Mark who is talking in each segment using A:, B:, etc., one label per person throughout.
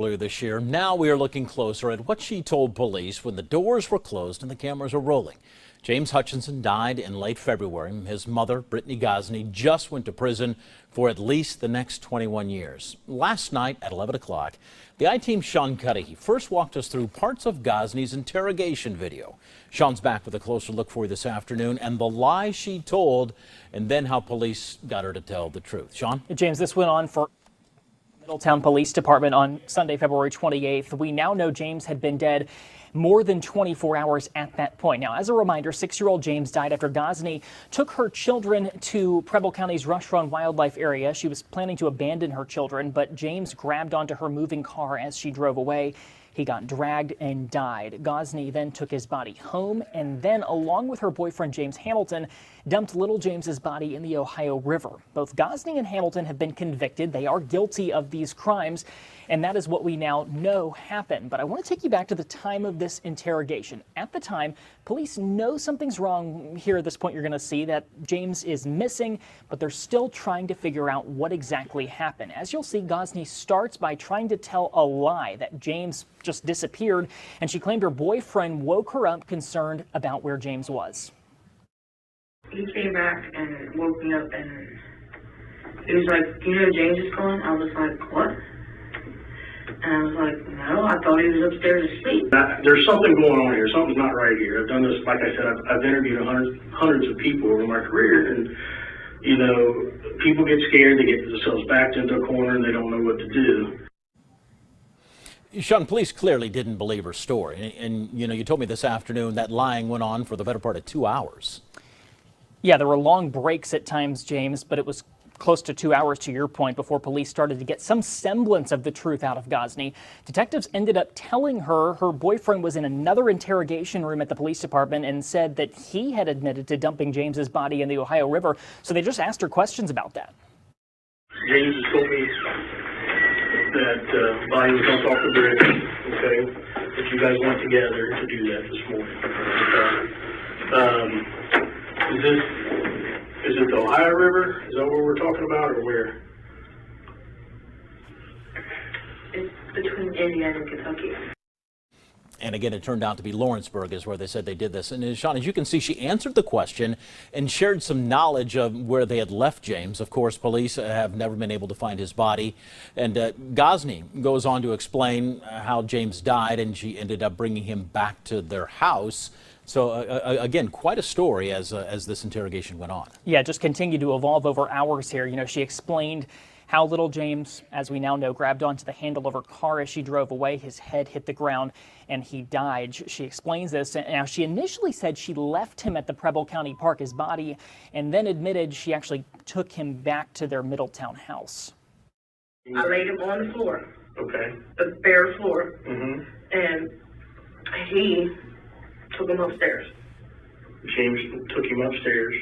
A: Earlier this year. Now we are looking closer at what she told police when the doors were closed and the cameras were rolling. James Hutchinson died in late February. His mother, Brittany Gosney, just went to prison for at least the next 21 years. Last night at 11 o'clock, the I-Team's Sean Cuddy first walked us through parts of Gosney's interrogation video. Sean's back with a closer look for you this afternoon and the lie she told and then how police got her to tell the truth. Sean?
B: James, this went on for Middletown Police Department on Sunday, February 28th. We now know James had been dead more than 24 hours at that point. Now, as a reminder, 6-year-old James died after Ghazni took her children to Preble County's Rush Run Wildlife area. She was planning to abandon her children, but James grabbed onto her moving car as she drove away. He got dragged and died. Ghazni then took his body home and then, along with her boyfriend James Hamilton, dumped little James's body in the Ohio River. Both Ghazni and Hamilton have been convicted. They are guilty of these crimes, and that is what we now know happened. But I want to take you back to the time of this interrogation. At the time, police know something's wrong here. At this point, you're going to see that James is missing, but they're still trying to figure out what exactly happened. As you'll see, Ghazni starts by trying to tell a lie that James just disappeared, and she claimed her boyfriend woke her up concerned about where James was.
C: He came back and woke me up and he was like, "You know James is gone?" I was like, "What?" And I was like, "No, I thought he was upstairs asleep."
D: There's something going on here. Something's not right here. I've done this, like I said, I've interviewed hundreds of people over my career, and you know, people get scared, they get themselves backed into a corner and they don't know what to do.
A: Sean, police clearly didn't believe her story. And you know, you told me this afternoon that lying went on for the better part of 2 hours.
B: Yeah, there were long breaks at times, James, but it was close to 2 hours, to your point, before police started to get some semblance of the truth out of Ghazni. Detectives ended up telling her her boyfriend was in another interrogation room at the police department and said that he had admitted to dumping James's body in the Ohio River. So they just asked her questions about that.
D: James has told me that body was dumped off the bridge, okay, that you guys went together to do that this morning. Is it the Ohio River? Is that what we're talking about, or where?
C: It's between Indiana and Kentucky.
A: And again, it turned out to be Lawrenceburg is where they said they did this. And Sean, as you can see, she answered the question and shared some knowledge of where they had left James. Of course, police have never been able to find his body. And Ghazni goes on to explain how James died, and she ended up bringing him back to their house. So, again, quite a story as this interrogation went on.
B: Yeah, just continued to evolve over hours here. You know, she explained how little James, as we now know, grabbed onto the handle of her car as she drove away. His head hit the ground and he died. She explains this. Now, she initially said she left him at the Preble County Park, his body, and then admitted she actually took him back to their Middletown house.
C: I laid him on the floor.
D: Okay.
C: The bare floor.
D: Mm-hmm.
C: And he took him upstairs.
D: James took him upstairs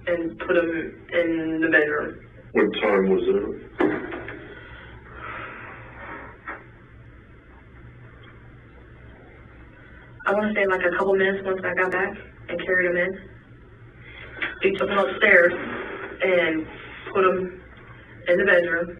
C: and put him in the bedroom.
E: What time was it?
C: I want to say like a couple minutes once I got back and carried him in. He took him upstairs and put him in the bedroom.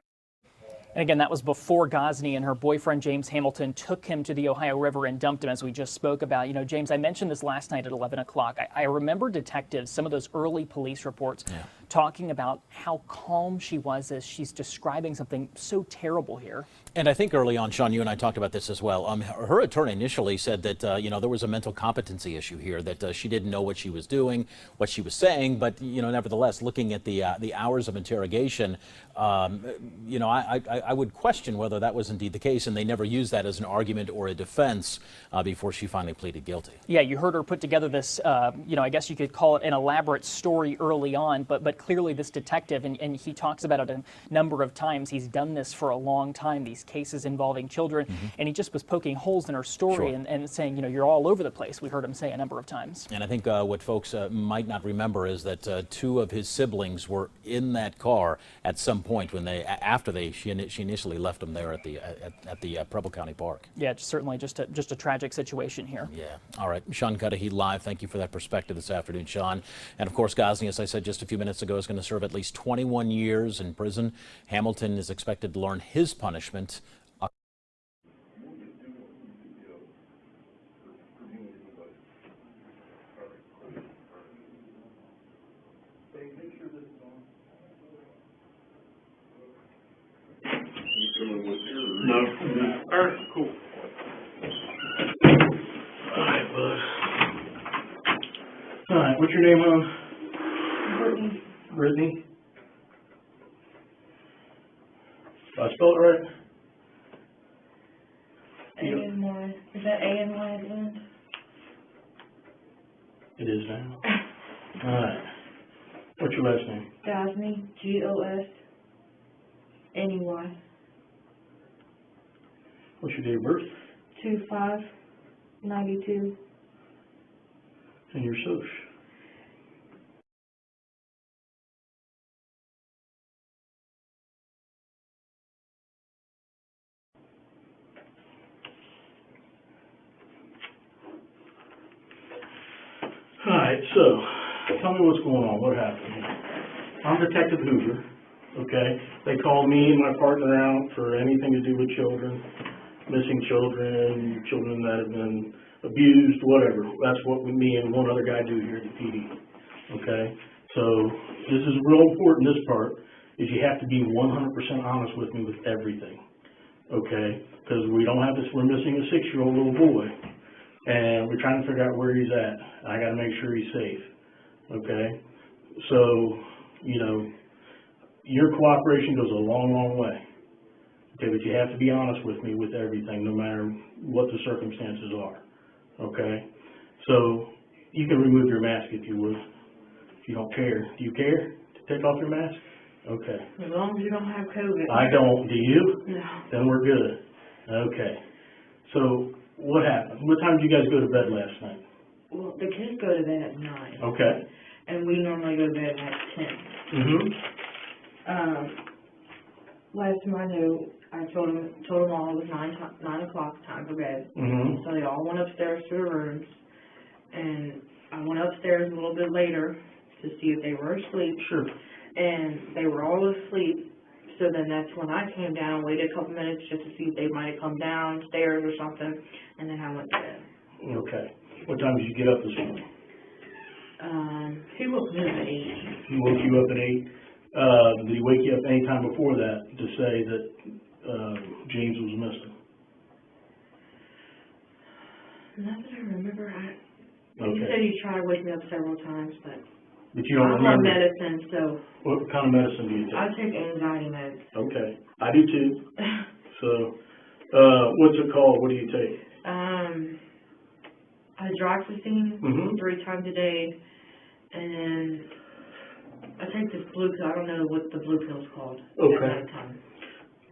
B: And again, that was before Ghazni and her boyfriend, James Hamilton, took him to the Ohio River and dumped him, as we just spoke about. You know, James, I mentioned this last night at 11 o'clock. I remember detectives, some of those early police reports, talking about how calm she was as she's describing something so terrible here.
A: And I think early on, Sean, you and I talked about this as well. Her attorney initially said that, you know, there was a mental competency issue here, that she didn't know what she was doing, what she was saying. But, you know, nevertheless, looking at the hours of interrogation, you know, I would question whether that was indeed the case. And they never used that as an argument or a defense before she finally pleaded guilty. Yeah,
B: you heard her put together this, you know, I guess you could call it an elaborate story early on. But clearly this detective, and he talks about it a number of times, he's done this for a long time, these cases involving children, and he just was poking holes in her story and saying, you know, you're all over the place. We heard him say a number of times.
A: And I think what folks might not remember is that 2 of his siblings were in that car at some point when she initially left them there at the Preble County Park.
B: Yeah, it's certainly just a tragic situation here.
A: Yeah. All right, Sean Cuddy live. Thank you for that perspective this afternoon, Sean. And of course, Ghazni, as I said just a few minutes ago, is going to serve at least 21 years in prison. Hamilton is expected to learn his punishment
D: No. All right, cool. All right, bud. All right, what's your name, hon?
C: Brittany.
D: Brittany? Did I spell it right?
C: A-N-Y. Is that A-N-Y at the end?
D: It is now. All right. What's your last name?
C: Ghazni. Gosney.
D: What's your date of birth?
C: 2592.
D: And your social? All right, so tell me what's going on. What happened here? I'm Detective Hoover, okay? They called me and my partner out for anything to do with children, missing children, children that have been abused, whatever. That's what me and one other guy do here at the PD, okay? So this is real important, this part, is you have to be 100% honest with me with everything, okay? Because we don't have this, we're missing a 6-year-old little boy. And we're trying to figure out where he's at. I got to make sure he's safe, okay? So, you know, your cooperation goes a long, long way, okay? But you have to be honest with me with everything, no matter what the circumstances are, okay? So, you can remove your mask if you would, if you don't care. Do you care to take off your mask? Okay.
C: As long as you don't have COVID.
D: I don't. Do you?
C: No.
D: Then we're good. Okay. So, what happened? What time did you guys go to bed last night?
C: Well, the kids go to bed at 9.
D: Okay.
C: And we normally go to bed at 10.
D: Mm-hmm.
C: Last time I knew, I told them all it was 9 o'clock time for bed.
D: Mm-hmm.
C: So they all went upstairs to their rooms, and I went upstairs a little bit later to see if they were asleep.
D: Sure.
C: And they were all asleep. So then that's when I came down, waited a couple minutes just to see if they might have come downstairs or something, and then I went to bed.
D: Okay. What time did you get up this morning?
C: He woke me up at 8.
D: He woke you up at 8. Did he wake you up any time before that to say that James was missing?
C: Not that I remember. He
D: Okay.
C: said he tried to wake me up several times, but
D: But you don't
C: I'm on
D: remember?
C: medicine, so
D: What kind of medicine do you take?
C: I take anxiety meds.
D: Okay. I do too. So, what's it called? What do you take?
C: Hydroxyzine
D: Mm-hmm.
C: 3 times a day, and then I take this blue pill. I don't know what the blue pill's called.
D: Okay.
C: At nighttime.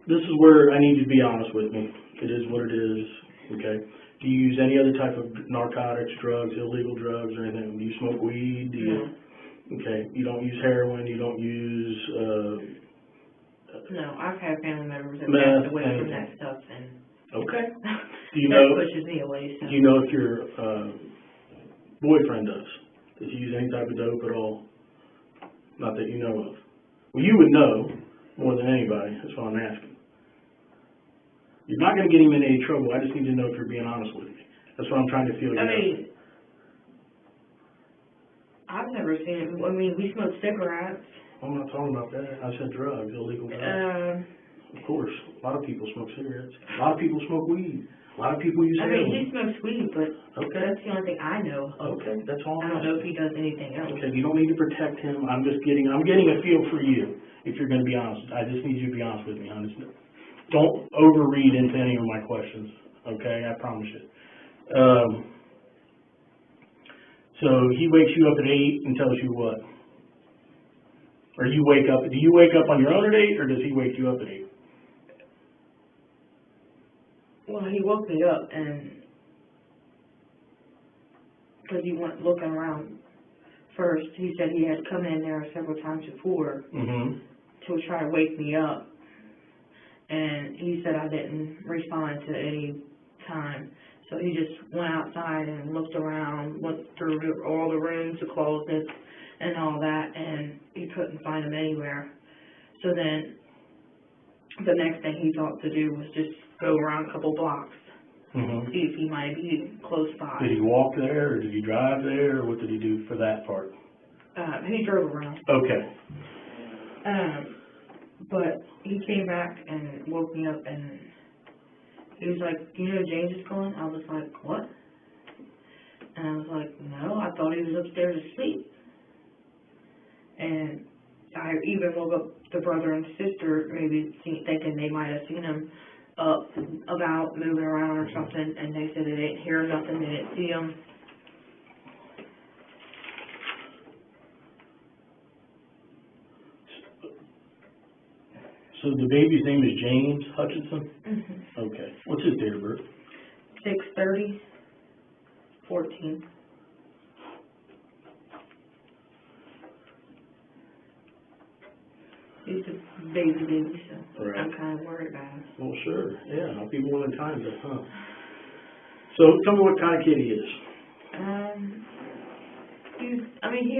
D: This is where I need you to be honest with me. It is what it is, okay? Do you use any other type of narcotics, drugs, illegal drugs, or anything? Do you smoke weed? Do you?
C: No.
D: Okay. You don't use heroin? You don't use,
C: No, I've had family members that
D: Meth,
C: passed away from
D: anything.
C: that stuff, and
D: okay. Do you
C: that
D: know,
C: pushes me away. So.
D: do you know if your, boyfriend does? Does he use any type of dope at all? Not that you know of. Well, you would know more than anybody. That's what I'm asking. You're not going to get him in any trouble. I just need to know if you're being honest with me. That's what I'm trying to feel you
C: I
D: out.
C: mean, I've never seen it. I mean, we smoke cigarettes.
D: I'm not talking about that. I said drugs, illegal drugs. Of course, a lot of people smoke cigarettes. A lot of people smoke weed. A lot of people use
C: I
D: heroin.
C: mean, he smokes weed, but
D: Okay.
C: that's the only thing I know of.
D: Okay, that's all
C: I
D: I'm
C: don't know if
D: asking.
C: he does anything else.
D: Okay, you don't need to protect him. I'm getting a feel for you, if you're going to be honest. I just need you to be honest with me, honest. Don't overread into any of my questions, okay? I promise you. So he wakes you up at 8 and tells you what? Or do you wake up on your own at 8, or does he wake you up at 8?
C: Well, he woke me up, and because he went looking around first, he said he had come in there several times before
D: Mm-hmm.
C: to try to wake me up, and he said I didn't respond to any time. So he just went outside and looked around, went through all the rooms, the closets, and all that, and he couldn't find him anywhere. So then the next thing he thought to do was just go around a couple blocks,
D: Mm-hmm.
C: see if he might be close by.
D: Did he walk there, or did he drive there, or what did he do for that part?
C: He drove around.
D: Okay.
C: But he came back and woke me up, and He was like, you know James is gone? I was like, what? And I was like, no, I thought he was upstairs asleep. And I even woke up the brother and sister, maybe thinking they might have seen him up, about, moving around or something, and they said they didn't hear nothing, they didn't see him.
D: So the baby's name is James Hutchinson?
C: Mm-hmm.
D: Okay. What's his date of birth?
C: 6/30/14. He's a baby, so
D: Right.
C: I'm kind of worried about him.
D: Well, sure. Yeah, I'll be more than times that, huh? So tell me what kind of kid he is.
C: He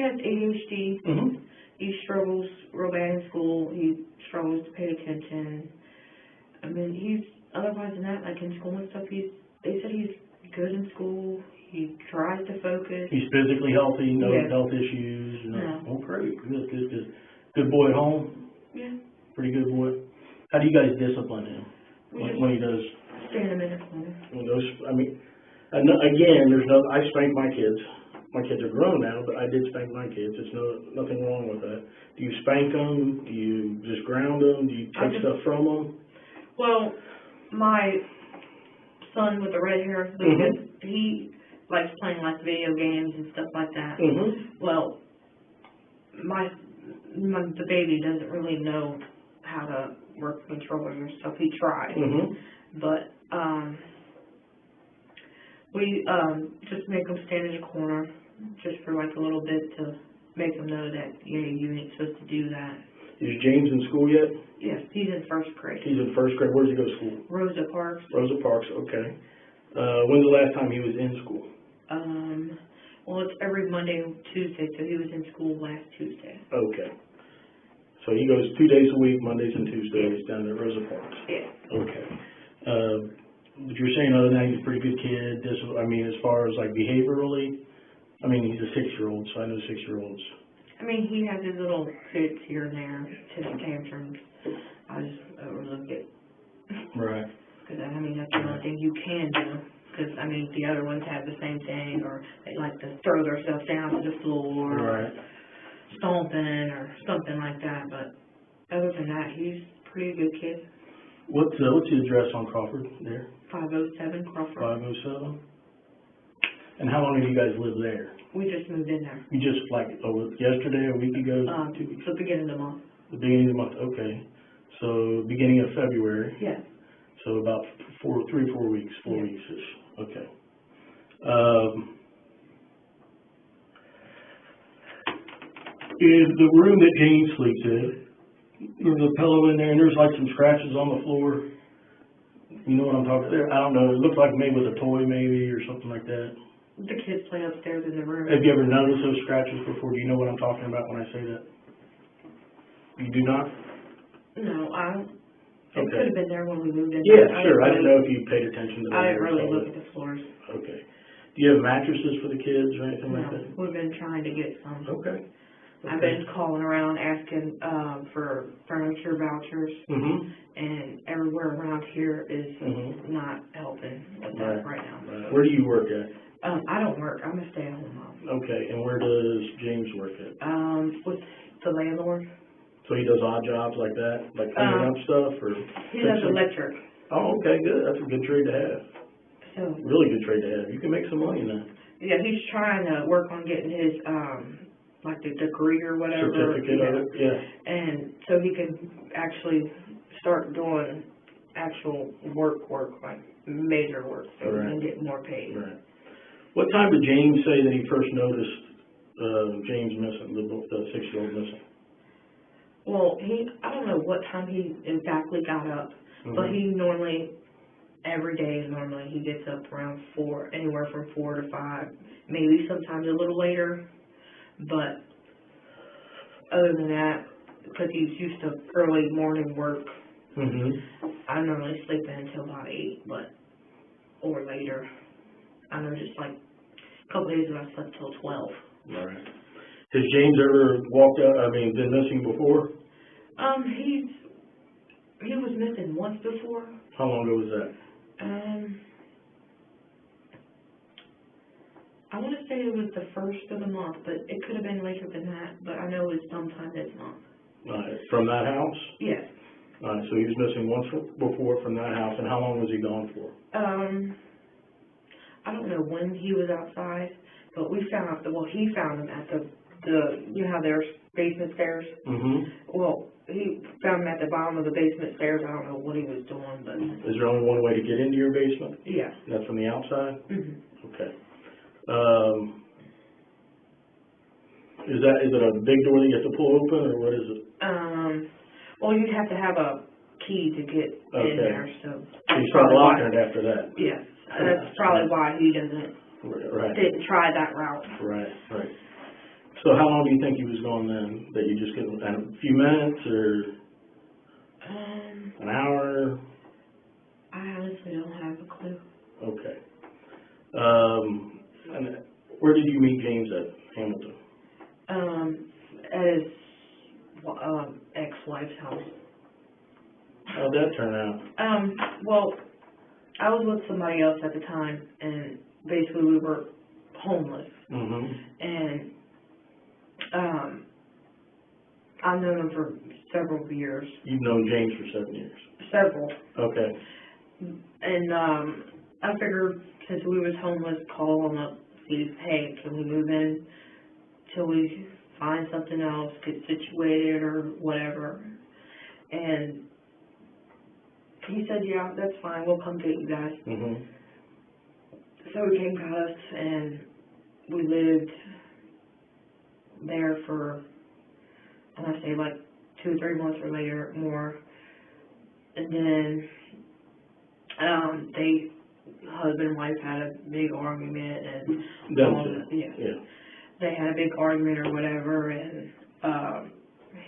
C: has ADHD.
D: Mm-hmm.
C: He struggles real bad in school. He struggles to pay attention. Otherwise than that, like in school and stuff, they said he's good in school. He tries to focus.
D: He's physically healthy, no
C: Yes.
D: health issues.
C: No.
D: Oh, great. Good. Good boy at home?
C: Yeah.
D: Pretty good boy. How do you guys discipline him when he does?
C: Stand him in the corner.
D: I spank my kids. My kids are grown now, but I did spank my kids. There's nothing wrong with that. Do you spank them? Do you just ground them? Do you take stuff from them?
C: Well, my son with the red hair,
D: Mm-hmm.
C: he likes playing like video games and stuff like that.
D: Mm-hmm.
C: Well, the baby doesn't really know how to work the controller and stuff. He tried,
D: Mm-hmm.
C: but we just make him stand in a corner just for like a little bit to make him know that you ain't supposed to do that.
D: Is James in school yet?
C: Yes, he's in first grade.
D: He's in first grade. Where does he go to school?
C: Rosa Parks.
D: Rosa Parks. Okay. When's the last time he was in school?
C: Well, it's every Monday and Tuesday, so he was in school last Tuesday.
D: Okay. So he goes 2 days a week, Mondays and Tuesdays, down at Rosa Parks.
C: Yeah.
D: Okay. But you're saying other than that, he's a pretty good kid. As far as like behaviorally, he's a 6-year-old, so I know 6-year-olds.
C: He has his little fits here and there, his tantrums. I just overlook it.
D: Right.
C: Because, that's the only thing you can do. Because, the other ones have the same thing, or they like to throw themselves down to the floor,
D: Right.
C: or stomping, or something like that. But other than that, he's a pretty good kid.
D: What's his address on Crawford there?
C: 507 Crawford.
D: 507. And how long have you guys lived there?
C: We just moved in there.
D: You just yesterday, a week ago, 2 weeks?
C: The beginning of the month.
D: The beginning of the month, okay. So beginning of February.
C: Yes.
D: So about 4 weeks, 4
C: Yeah.
D: weeks-ish. Okay. In the room that James sleeps in, there's a pillow in there, and there's like some scratches on the floor. You know what I'm talking about? I don't know. It looks like maybe with a toy maybe or something like that.
C: The kids play upstairs in the room.
D: Have you ever noticed those scratches before? Do you know what I'm talking about when I say that? You do not?
C: No, I don't. It
D: Okay.
C: could have been there when we moved in.
D: Yeah, sure. I didn't know if you paid attention to that.
C: I didn't
D: or
C: really
D: saw
C: look
D: that.
C: at the floors.
D: Okay. Do you have mattresses for the kids or anything like
C: No,
D: that?
C: we've been trying to get some.
D: Okay.
C: I've been calling around asking for furniture vouchers,
D: Mm-hmm.
C: and everywhere around here is
D: Mhm.
C: not helping with that right now.
D: Right. Where do you work at?
C: I don't work. I'm a stay-at-home mom.
D: Okay. And where does James work at?
C: With the landlord.
D: So he does odd jobs like that, like cleaning up stuff, or
C: He does
D: fixing?
C: electric.
D: Oh, okay, good. That's a good trade to have.
C: So
D: Really good trade to have. You can make some money in that.
C: yeah, he's trying to work on getting his like the degree or whatever.
D: Certificate of it, yeah.
C: And so he can actually start doing actual work, like major work, so he can get more paid.
D: Right. What time did James say that he first noticed James missing, the 6-year-old missing?
C: Well, I don't know what time he exactly got up, but he normally, every day normally, he gets up around 4, anywhere from 4 to 5, maybe sometimes a little later, but other than that, because he's used to early morning work, I normally sleep in until about 8, or later. I know just like a couple days ago I slept till 12.
D: Right. Has James ever been missing before?
C: He was missing once before.
D: How long ago was that?
C: I want to say it was the first of the month, but it could have been later than that, but I know it's sometime this month.
D: From that house?
C: Yes.
D: So he was missing once before from that house, and how long was he gone for?
C: I don't know when he was outside, but we found out he found him at the you know how there's basement stairs?
D: Mm-hmm.
C: Well, he found him at the bottom of the basement stairs. I don't know what he was doing, but...
D: Is there only one way to get into your basement?
C: Yeah.
D: That's from the outside?
C: Mm-hmm.
D: Okay. Is it a big door that you have to pull open, or what is it?
C: Well, you'd have to have a key to get in there, so...
D: You start locking it after that?
C: Yeah. That's probably why he didn't try that route.
D: Right. So how long do you think he was gone then? That you just get a few minutes, or an hour?
C: I honestly don't have a clue.
D: Okay. And where did you meet James at Hamilton?
C: At his ex-wife's house.
D: How'd that turn out?
C: Well, I was with somebody else at the time, and basically we were homeless.
D: Mm-hmm.
C: And I've known him for several years.
D: You've known James for 7 years?
C: Several.
D: Okay.
C: And I figured since we was homeless, call him up, see, hey, can we move in till we find something else, get situated or whatever. And he said, yeah, that's fine, we'll come get you guys.
D: Mm-hmm.
C: So he came, got us, and we lived there for, I want to say like 2 or 3 months or later, more. And then husband and wife had a big argument, and they had a big argument or whatever, and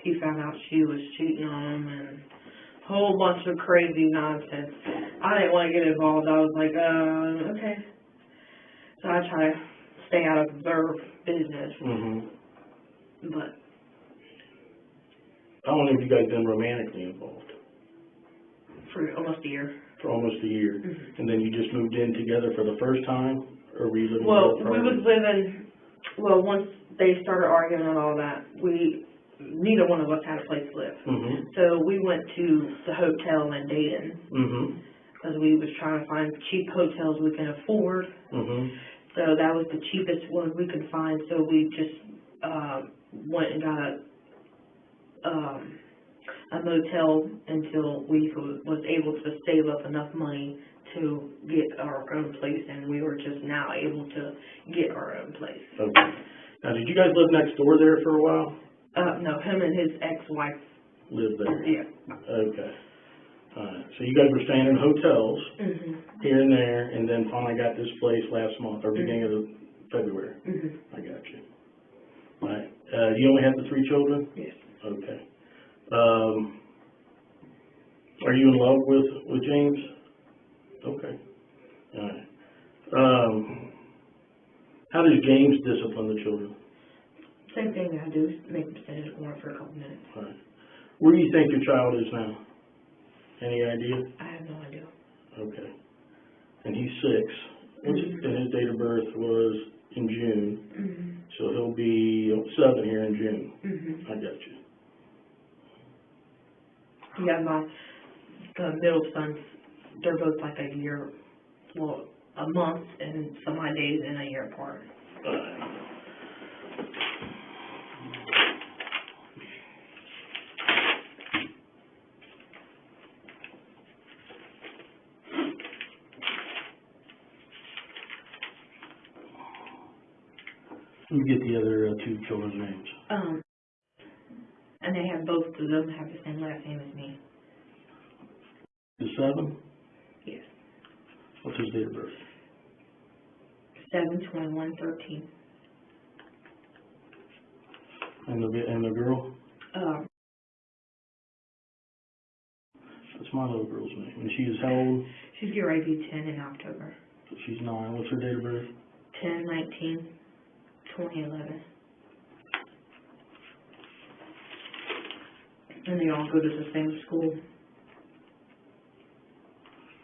C: he found out she was cheating on him, and a whole bunch of crazy nonsense. I didn't want to get involved. I was like, okay. So I try to stay out of their business.
D: Mm-hmm.
C: But
D: how long have you guys been romantically involved?
C: For almost a year.
D: For almost a year.
C: Mm-hmm.
D: And then you just moved in together for the first time? Or were you living
C: once they started arguing and all that, neither one of us had a place to live.
D: Mm-hmm.
C: So we went to the hotel in Dayton.
D: Mm-hmm.
C: Because we was trying to find cheap hotels we can afford.
D: Mm-hmm.
C: So that was the cheapest one we could find. So we just went and got a motel until we was able to save up enough money to get our own place, and we were just now able to get our own place.
D: Okay. Now, did you guys live next door there for a while?
C: No, him and his ex-wife
D: lived there?
C: Yeah.
D: Okay. All right. So you guys were staying in hotels here and there, and then finally got this place last month, or beginning of February. I got you. All right. You only have the 3 children?
C: Yes.
D: Okay. Are you in love with James? Okay. All right. How does James discipline the children?
C: Same thing I do, make them sit in the corner for a couple minutes.
D: All right. Where do you think your child is now? Any idea?
C: I have no idea.
D: Okay. And he's 6. And his date of birth was in June. So he'll be 7 here in June. I got you.
C: Yeah, the middle sons, they're both like a year, well, a month and some odd days and a year apart.
D: Let me get the other 2 children's names.
C: And they have both of them have the same last name as me.
D: The 7?
C: Yes.
D: What's his date of birth?
C: 7/21/13.
D: And the girl? That's my little girl's name. And she is how old?
C: She's getting ready to be 10 in October.
D: So she's 9. What's her date of birth?
C: 10/19/2011. And they all go to the same school.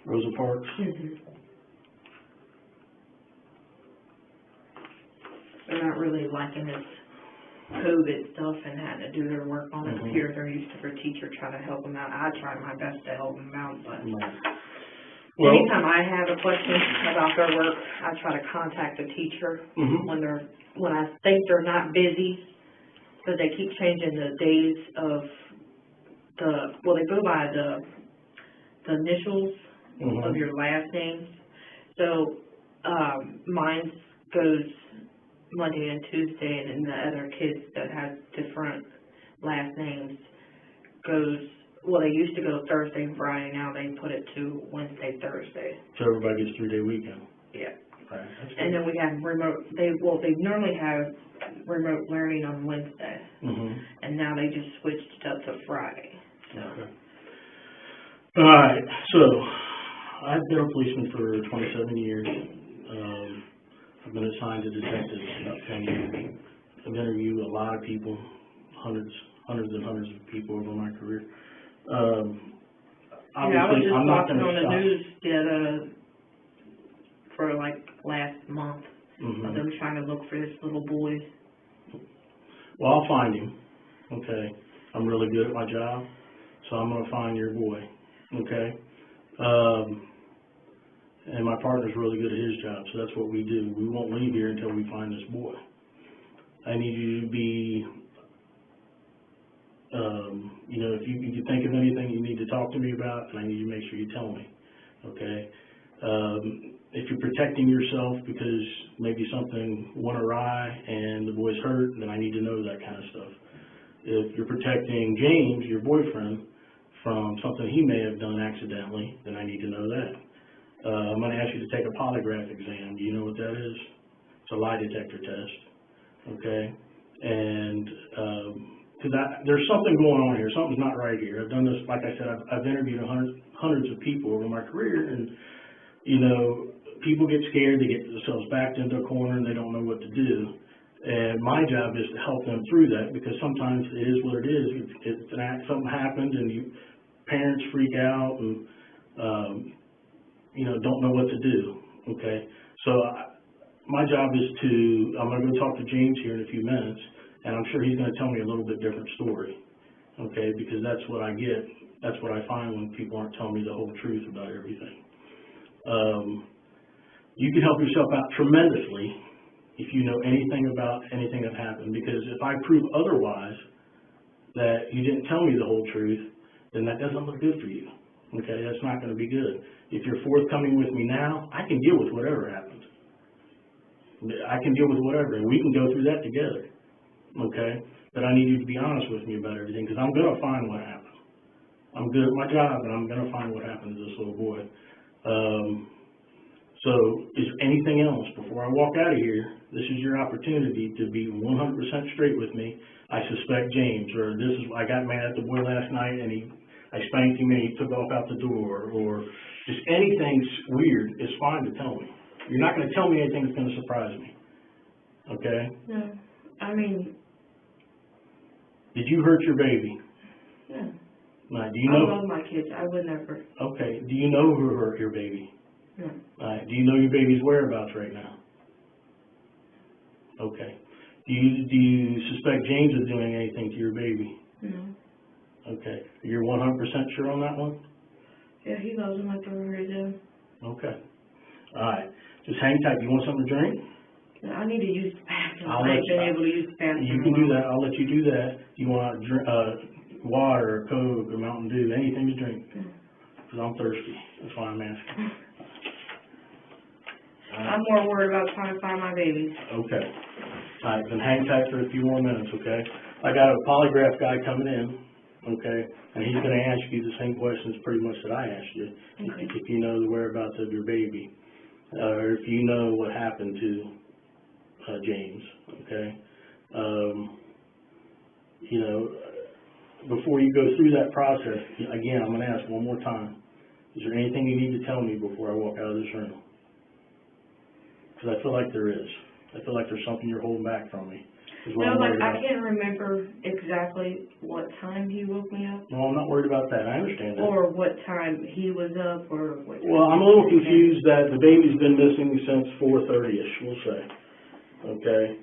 D: Rosa Parks?
C: They're not really liking this COVID stuff and having to do their work on the computer. They're used to their teacher trying to help them out. I try my best to help them out, but
D: Well,
C: anytime I have a question about their work, I try to contact the teacher when I think they're not busy, because they keep changing the days of they go by the initials of your last names. So mine goes Monday and Tuesday, and then the other kids that have different last names they used to go Thursday and Friday, now they put it to Wednesday, Thursday.
D: so everybody gets 3-day weekend.
C: Yeah.
D: Right.
C: And then we have they normally have remote learning on Wednesday, and now they just switched it up to Friday. So.
D: Okay. All right, so I've been a policeman for 27 years. I've been assigned to detectives about 10 years. I've interviewed a lot of people, hundreds and hundreds of people over my career.
C: I was just
D: I'm not
C: watching
D: going
C: on
D: to
C: the
D: stop.
C: news for like last month of them trying to look for this little boy.
D: Well, I'll find him, okay? I'm really good at my job, so I'm going to find your boy, okay? And my partner's really good at his job, so that's what we do. We won't leave here until we find this boy. I need you to be, if you think of anything you need to talk to me about, and I need you to make sure you tell me, okay? If you're protecting yourself because maybe something went awry and the boy's hurt, then I need to know that kind of stuff. If you're protecting James, your boyfriend, from something he may have done accidentally, then I need to know that. I'm going to ask you to take a polygraph exam. Do you know what that is? It's a lie detector test, okay? And because there's something going on here. Something's not right here. I've done this, like I said, I've interviewed hundreds of people over my career, and, people get scared. They get themselves backed into a corner, and they don't know what to do. And my job is to help them through that, because sometimes it is what it is. Something happened, and parents freak out and, don't know what to do, okay? So my job is I'm going to go talk to James here in a few minutes, and I'm sure he's going to tell me a little bit different story, okay? Because that's what I get. That's what I find when people aren't telling me the whole truth about everything. You can help yourself out tremendously if you know anything about anything that happened, because if I prove otherwise, that you didn't tell me the whole truth, then that doesn't look good for you, okay? That's not going to be good. If you're forthcoming with me now, I can deal with whatever happened. I can deal with whatever, and we can go through that together, okay? But I need you to be honest with me about everything, because I'm going to find what happened. I'm good at my job, and I'm going to find what happened to this little boy. So is anything else? Before I walk out of here, this is your opportunity to be 100% straight with me. I suspect James, or I got mad at the boy last night, and I spanked him and he took off out the door, or just anything weird is fine to tell me. You're not going to tell me anything that's going to surprise me, okay?
C: No, I mean.
D: Did you hurt your baby?
C: No.
D: Now, do you know?
C: I love my kids. I would never.
D: Okay. Do you know who hurt your baby?
C: No.
D: Do you know your baby's whereabouts right now? Okay. Do you suspect James is doing anything to your baby?
C: No.
D: Okay. You're 100% sure on that one?
C: Yeah, he loves him like the already do.
D: Okay. All right. Just hang tight. You want something to drink?
C: No, I need to use the bathroom.
D: I
C: ain't been able to use the bathroom.
D: You can do that. I'll let you do that. You want water, or Coke, or Mountain Dew, anything to drink? Because I'm thirsty. That's why I'm asking.
C: I'm more worried about trying to find my baby.
D: Okay. All right, then hang tight for a few more minutes, okay? I got a polygraph guy coming in, okay? And he's going to ask you the same questions pretty much that I asked you. Okay. If you know the whereabouts of your baby, or if you know what happened to James, okay? Before you go through that process, again, I'm going to ask one more time. Is there anything you need to tell me before I walk out of this room? Because I feel like there is. I feel like there's something you're holding back from me. is what
C: No,
D: I'm
C: like,
D: worried
C: I
D: about.
C: can't remember exactly what time he woke me up,
D: No, I'm not worried about that. I understand that.
C: or what time he was up, or what time.
D: Well, I'm a little confused that the baby's been missing since 4:30ish, we'll say. Okay?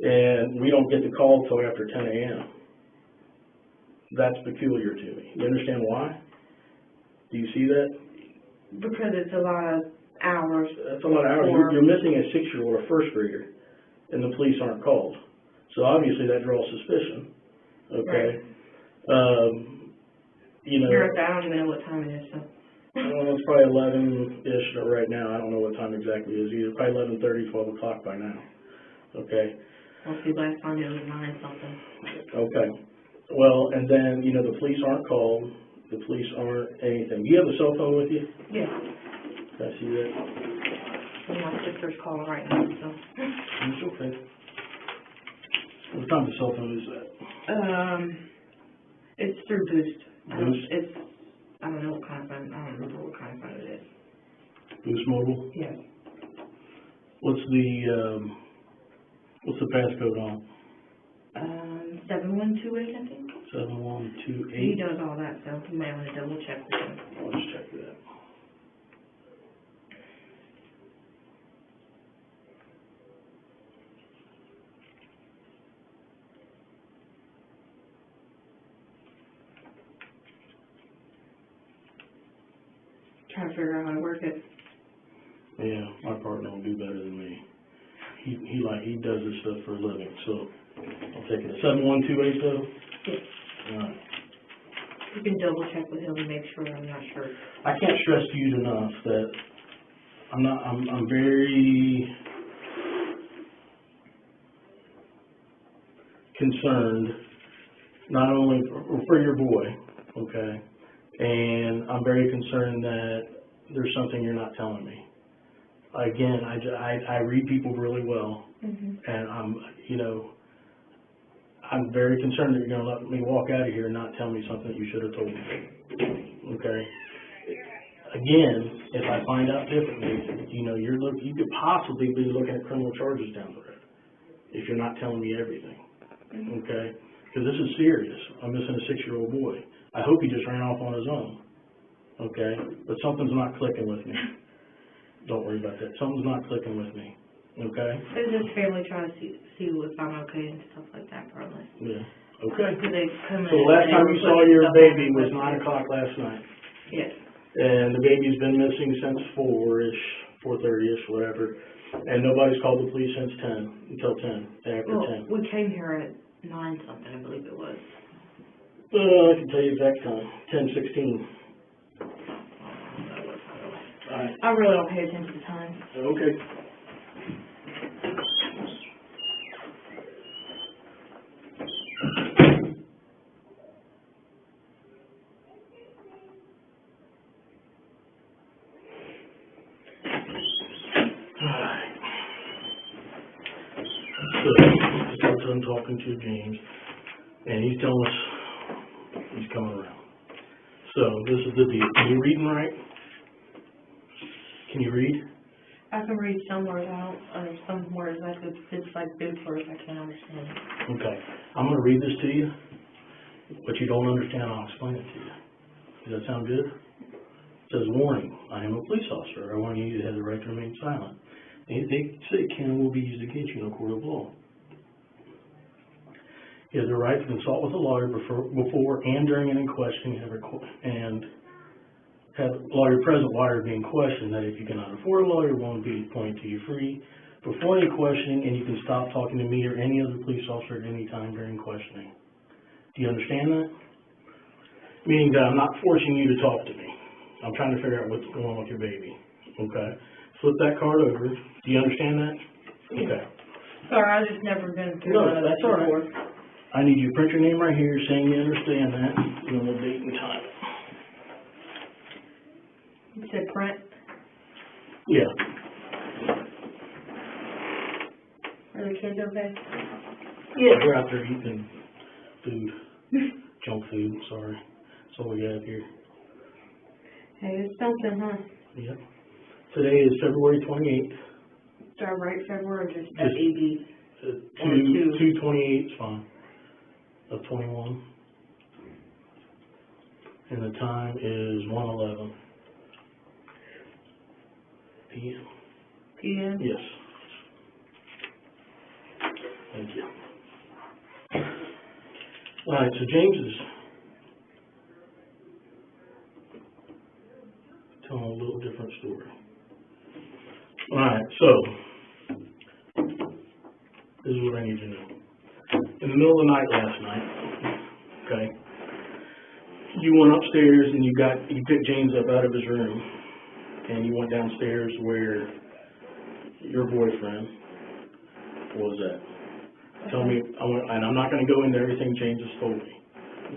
D: And we don't get the call till after 10 a.m. That's peculiar to me. You understand why? Do you see that?
C: Because it's a lot of hours.
D: That's a lot of hours. You're missing a 6-year-old or first grader, and the police aren't called. So obviously that draws suspicion. Okay? You know.
C: Miranda, I don't even know what time it is, so.
D: Well, it's probably 11-ish right now. I don't know what time exactly it is either. Probably 11:30, 12 o'clock by now. Okay?
C: Well, see, last time it was 9 something.
D: Okay. Well, and then, you know, the police aren't called. The police aren't anything. Do you have a cell phone with you?
C: Yeah.
D: Can I see that?
C: And my sister's calling right now, so.
D: It's okay. What kind of cell phone is that?
C: It's through Boost.
D: Boost?
C: I don't know what kind of phone, I don't remember what kind of phone it is.
D: Boost Mobile?
C: Yeah.
D: What's the passcode on?
C: 7128, I think.
D: 7128?
C: He does all that, so you may want to double check with him.
D: I'll just check that.
C: Trying to figure out how to work it.
D: Yeah, my partner will do better than me. He does this stuff for a living, so I'll take it. 7128 though?
C: Yes.
D: All right.
C: You can double check with him and make sure, I'm not sure.
D: I can't stress to you enough that I'm very concerned, not only for your boy, okay, and I'm very concerned that there's something you're not telling me. Again, I read people really well, and I'm very concerned that you're going to let me walk out of here and not tell me something that you should have told me. Okay. Again, if I find out differently, you could possibly be looking at criminal charges down the road if you're not telling me everything. Okay. Because this is serious. I'm missing a 6-year-old boy. I hope he just ran off on his own. Okay. But something's not clicking with me. Don't worry about that. Something's not clicking with me. Okay?
C: It's just family trying to see if I'm okay and stuff like that, probably.
D: Yeah. Okay.
C: So they come in.
D: So the last time you saw your baby was 9 o'clock last night.
C: Yes.
D: And the baby's been missing since 4-ish, 4:30-ish, whatever. And nobody's called the police since 10, until 10, after 10.
C: We came here at 9 something, I believe it was.
D: I can tell you exact time, 10:16.
C: I really don't pay attention to time.
D: Okay. So, just got done talking to James, and he's telling us he's coming around. So, this is the deal. Are you reading right? Can you read?
C: I can read some words out, some words it's like big words I can't understand.
D: Okay. I'm going to read this to you, but you don't understand, I'll explain it to you. Does that sound good? It says, warning, I am a police officer. I warn you to have the right to remain silent. They say can and will be used against you in a court of law. You have the right to consult with a lawyer before and during any questioning and have a lawyer present while you're being questioned, that if you cannot afford a lawyer, one will be appointed to you free before any questioning, and you can stop talking to me or any other police officer at any time during questioning. Do you understand that? Meaning that I'm not forcing you to talk to me. I'm trying to figure out what's going on with your baby. Okay? Flip that card over. Do you understand that? Okay.
C: Sorry, I've just never been through
D: No,
C: that
D: that's all right.
C: before.
D: I need you to print your name right here saying you understand that, and the date and time.
C: You said print?
D: Yeah.
C: Are the kids okay?
D: Yeah, we're out there eating food. Junk food, sorry. That's all we got here.
C: Hey, it's something, huh?
D: Yep. Today is February 28th.
C: Start right February or just
D: Just-
C: AB?
D: 2:28 is fine. Of 21. And the time is 1:11 p.m.
C: PM?
D: Yes. Thank you. All right, so James is telling a little different story. All right, so this is what I need to know. In the middle of the night last night, okay, you went upstairs and you picked James up out of his room, and you went downstairs where your boyfriend was at. Tell me, and I'm not going to go into everything James has told me,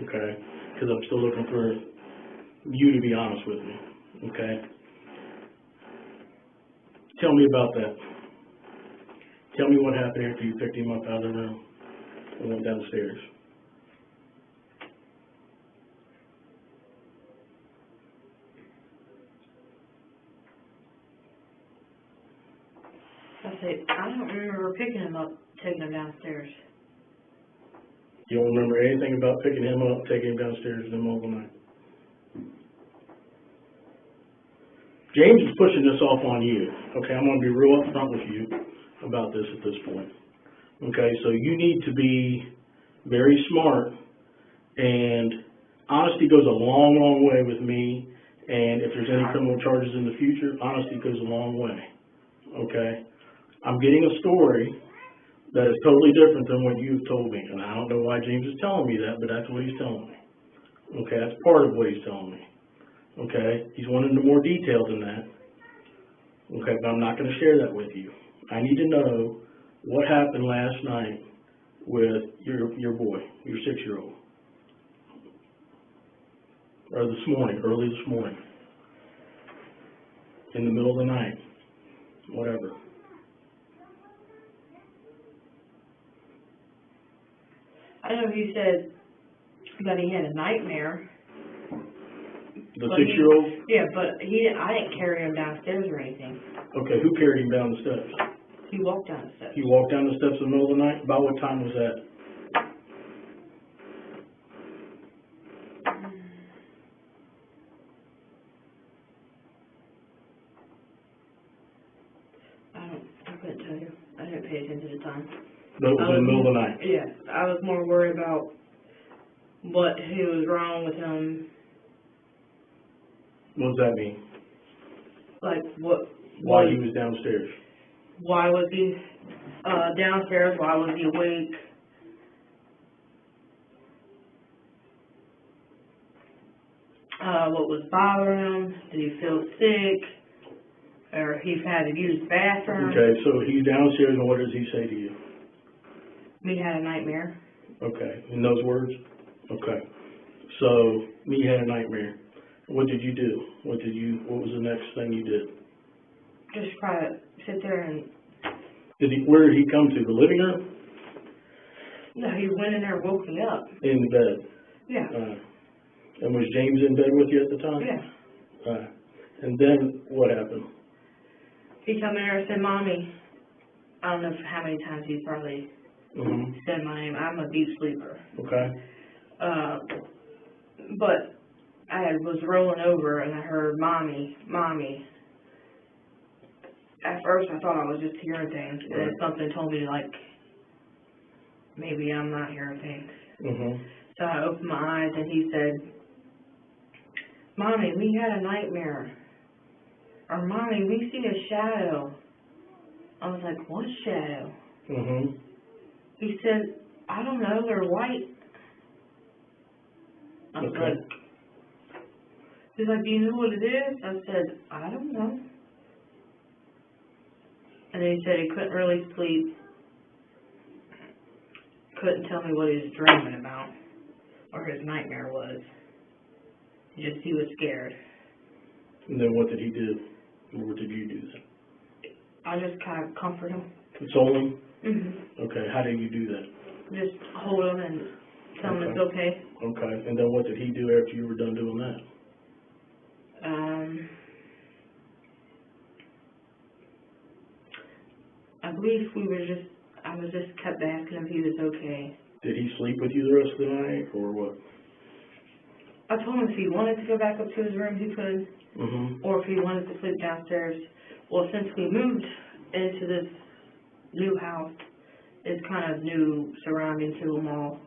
D: okay, because I'm still looking for you to be honest with me, okay? Tell me about that. Tell me what happened after you picked him up out of the room and went downstairs.
C: I don't remember picking him up, taking him downstairs.
D: You don't remember anything about picking him up, taking him downstairs in the middle of the night? James is pushing this off on you. Okay, I'm going to be real upfront with you about this at this point. Okay, so you need to be very smart, and honesty goes a long, long way with me, and if there's any criminal charges in the future, honesty goes a long way. Okay? I'm getting a story that is totally different than what you've told me, and I don't know why James is telling me that, but that's what he's telling me. Okay, that's part of what he's telling me. Okay, he's wanting more detail than that. Okay, but I'm not going to share that with you. I need to know what happened last night with your boy, your 6-year-old, or this morning, early this morning, in the middle of the night, whatever.
C: I know he said that he had a nightmare.
D: The 6-year-old?
C: Yeah, but I didn't carry him downstairs or anything.
D: Okay, who carried him down the steps?
C: He walked down the steps.
D: He walked down the steps in the middle of the night? About what time was that?
C: I couldn't tell you. I didn't pay attention to the time.
D: But it was in the middle of the night?
C: Yeah, I was more worried about who was wrong with him.
D: What does that mean?
C: Like, what?
D: Why he was downstairs?
C: Why was he downstairs? Why was he awake? What was bothering him? Did he feel sick? Or he had to use the bathroom?
D: Okay, so he's downstairs, and what does he say to you?
C: Me had a nightmare.
D: Okay, in those words? Okay. So, me had a nightmare. What did you do? What was the next thing you did?
C: Just try to sit there and...
D: Where did he come to? The living room?
C: No, he went in there and woke me up.
D: In bed?
C: Yeah.
D: And was James in bed with you at the time?
C: Yeah.
D: And then what happened?
C: He come in there and said, "Mommy." I don't know how many times he's probably said my name. I'm a deep sleeper.
D: Okay.
C: But I was rolling over and I heard "Mommy, Mommy." At first I thought I was just hearing things, and then something told me, like, maybe I'm not hearing things. So I opened my eyes and he said, "Mommy, we had a nightmare." Or, "Mommy, we see a shadow." I was like, "What shadow?" He said, "I don't know, they're white." I was like, he's like, "Do you know what it is?" I said, "I don't know." And then he said he couldn't really sleep. Couldn't tell me what he was dreaming about or his nightmare was. He was scared.
D: And then what did he do? Or what did you do then?
C: I just kind of comfort him.
D: Console him? Okay, how did you do that?
C: Just hold him and tell him it's okay.
D: Okay, and then what did he do after you were done doing that?
C: I believe we were just, I was just kept asking him if he was okay.
D: Did he sleep with you the rest of the night, or what?
C: I told him if he wanted to go back up to his room, he could, or if he wanted to sleep downstairs. Well, since we moved into this new house, it's kind of new surrounding to them all.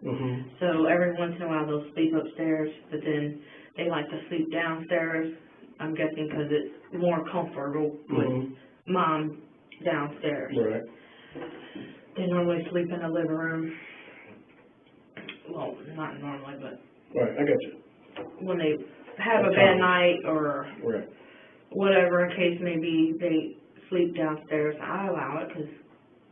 C: So every once in a while they'll sleep upstairs, but then they like to sleep downstairs. I'm guessing because it's more comfortable with Mom downstairs.
D: Right.
C: They normally sleep in the living room. Well, not normally, but
D: Right, I got you.
C: when they have a bad night or
D: Right.
C: whatever the case may be, they sleep downstairs. I allow it because,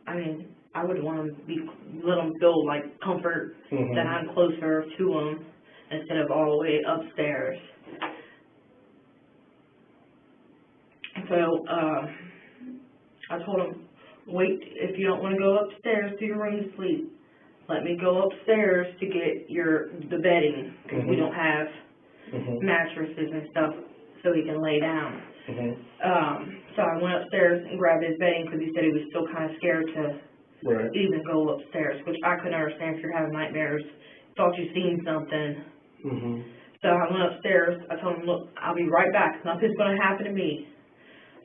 C: I mean, I would want them to let them feel like comfort that I'm closer to them instead of all the way upstairs. So, I told him, wait, if you don't want to go upstairs to your room to sleep, let me go upstairs to get the bedding, because we don't have mattresses and stuff so he can lay down. So I went upstairs and grabbed his bedding because he said he was still kind of scared to even go upstairs, which I couldn't understand if you're having nightmares, thought you seen something. So I went upstairs. I told him, look, I'll be right back. Nothing's going to happen to me.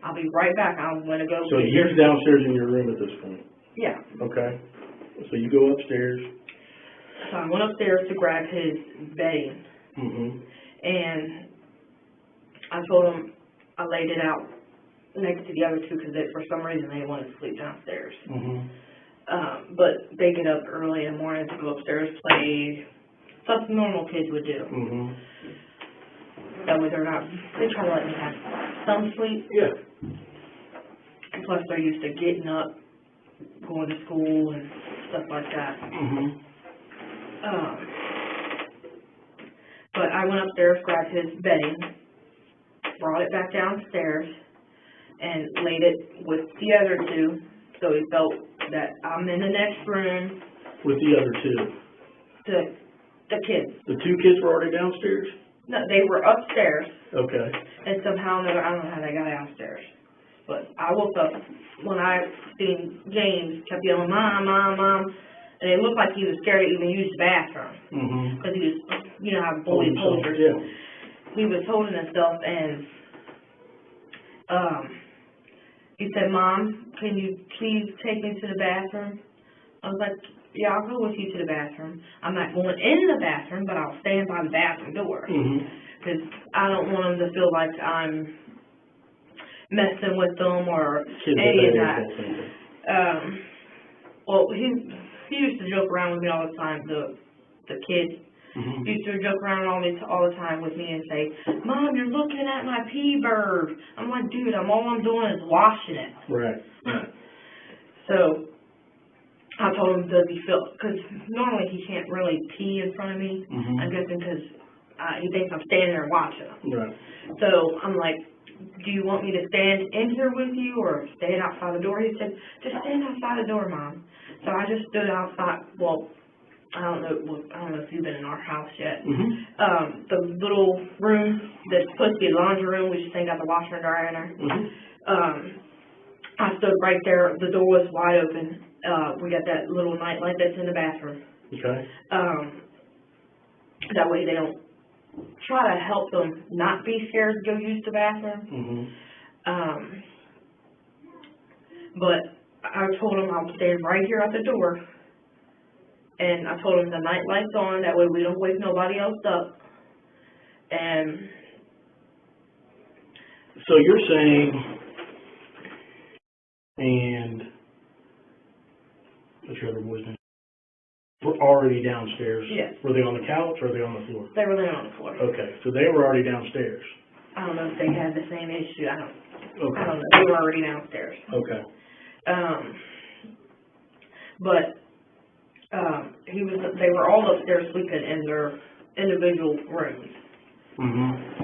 C: I'll be right back. I'm going to go.
D: So he's downstairs in your room at this point?
C: Yeah.
D: Okay. So you go upstairs.
C: So I went upstairs to grab his bedding. And I told him I laid it out next to the other two because for some reason they wanted to sleep downstairs. But they get up early in the morning to go upstairs, play, stuff normal kids would do. That way they try to let me have some sleep.
D: Yeah.
C: Plus they're used to getting up, going to school and stuff like that. But I went upstairs, grabbed his bedding, brought it back downstairs, and laid it with the other two, so he felt that I'm in the next room.
D: With the other two?
C: The kids.
D: The two kids were already downstairs?
C: No, they were upstairs.
D: Okay.
C: And somehow or another, I don't know how they got downstairs. But I woke up when I seen James kept yelling, Mom, Mom, Mom. And it looked like he was scared to even use the bathroom. Because he was, you know how boys hold her.
D: Yeah.
C: He was holding himself, and he said, Mom, can you please take me to the bathroom? I was like, yeah, I'll go with you to the bathroom. I'm not going in the bathroom, but I'll stand by the bathroom door. Because I don't want them to feel like I'm messing with them or any of that. Well, he used to joke around with me all the time, the kid. He used to joke around all the time with me and say, Mom, you're looking at my pee bird. I'm like, dude, all I'm doing is washing it.
D: Right.
C: So I told him, does he feel, because normally he can't really pee in front of me. I'm guessing because he thinks I'm standing there watching him.
D: Right.
C: So I'm like, do you want me to stand in here with you or stand outside the door? He said, just stand outside the door, Mom. So I just stood outside. Well, I don't know if you've been in our house yet. The little room that's supposed to be a laundry room, we just ain't got the washer and dryer in there. I stood right there. The door was wide open. We got that little night light that's in the bathroom.
D: Okay.
C: That way they don't try to help them not be scared to go use the bathroom. But I told him I'll stand right here at the door. And I told him the night light's on, that way we don't wake nobody else up. And
D: so you're saying, and what's your other boy's name? We're already downstairs.
C: Yes.
D: Were they on the couch or were they on the floor?
C: they were laying on the floor.
D: Okay, so they were already downstairs.
C: I don't know if they had the same issue. I don't
D: Okay.
C: know. They were already downstairs.
D: Okay.
C: But they were all upstairs sleeping in their individual rooms.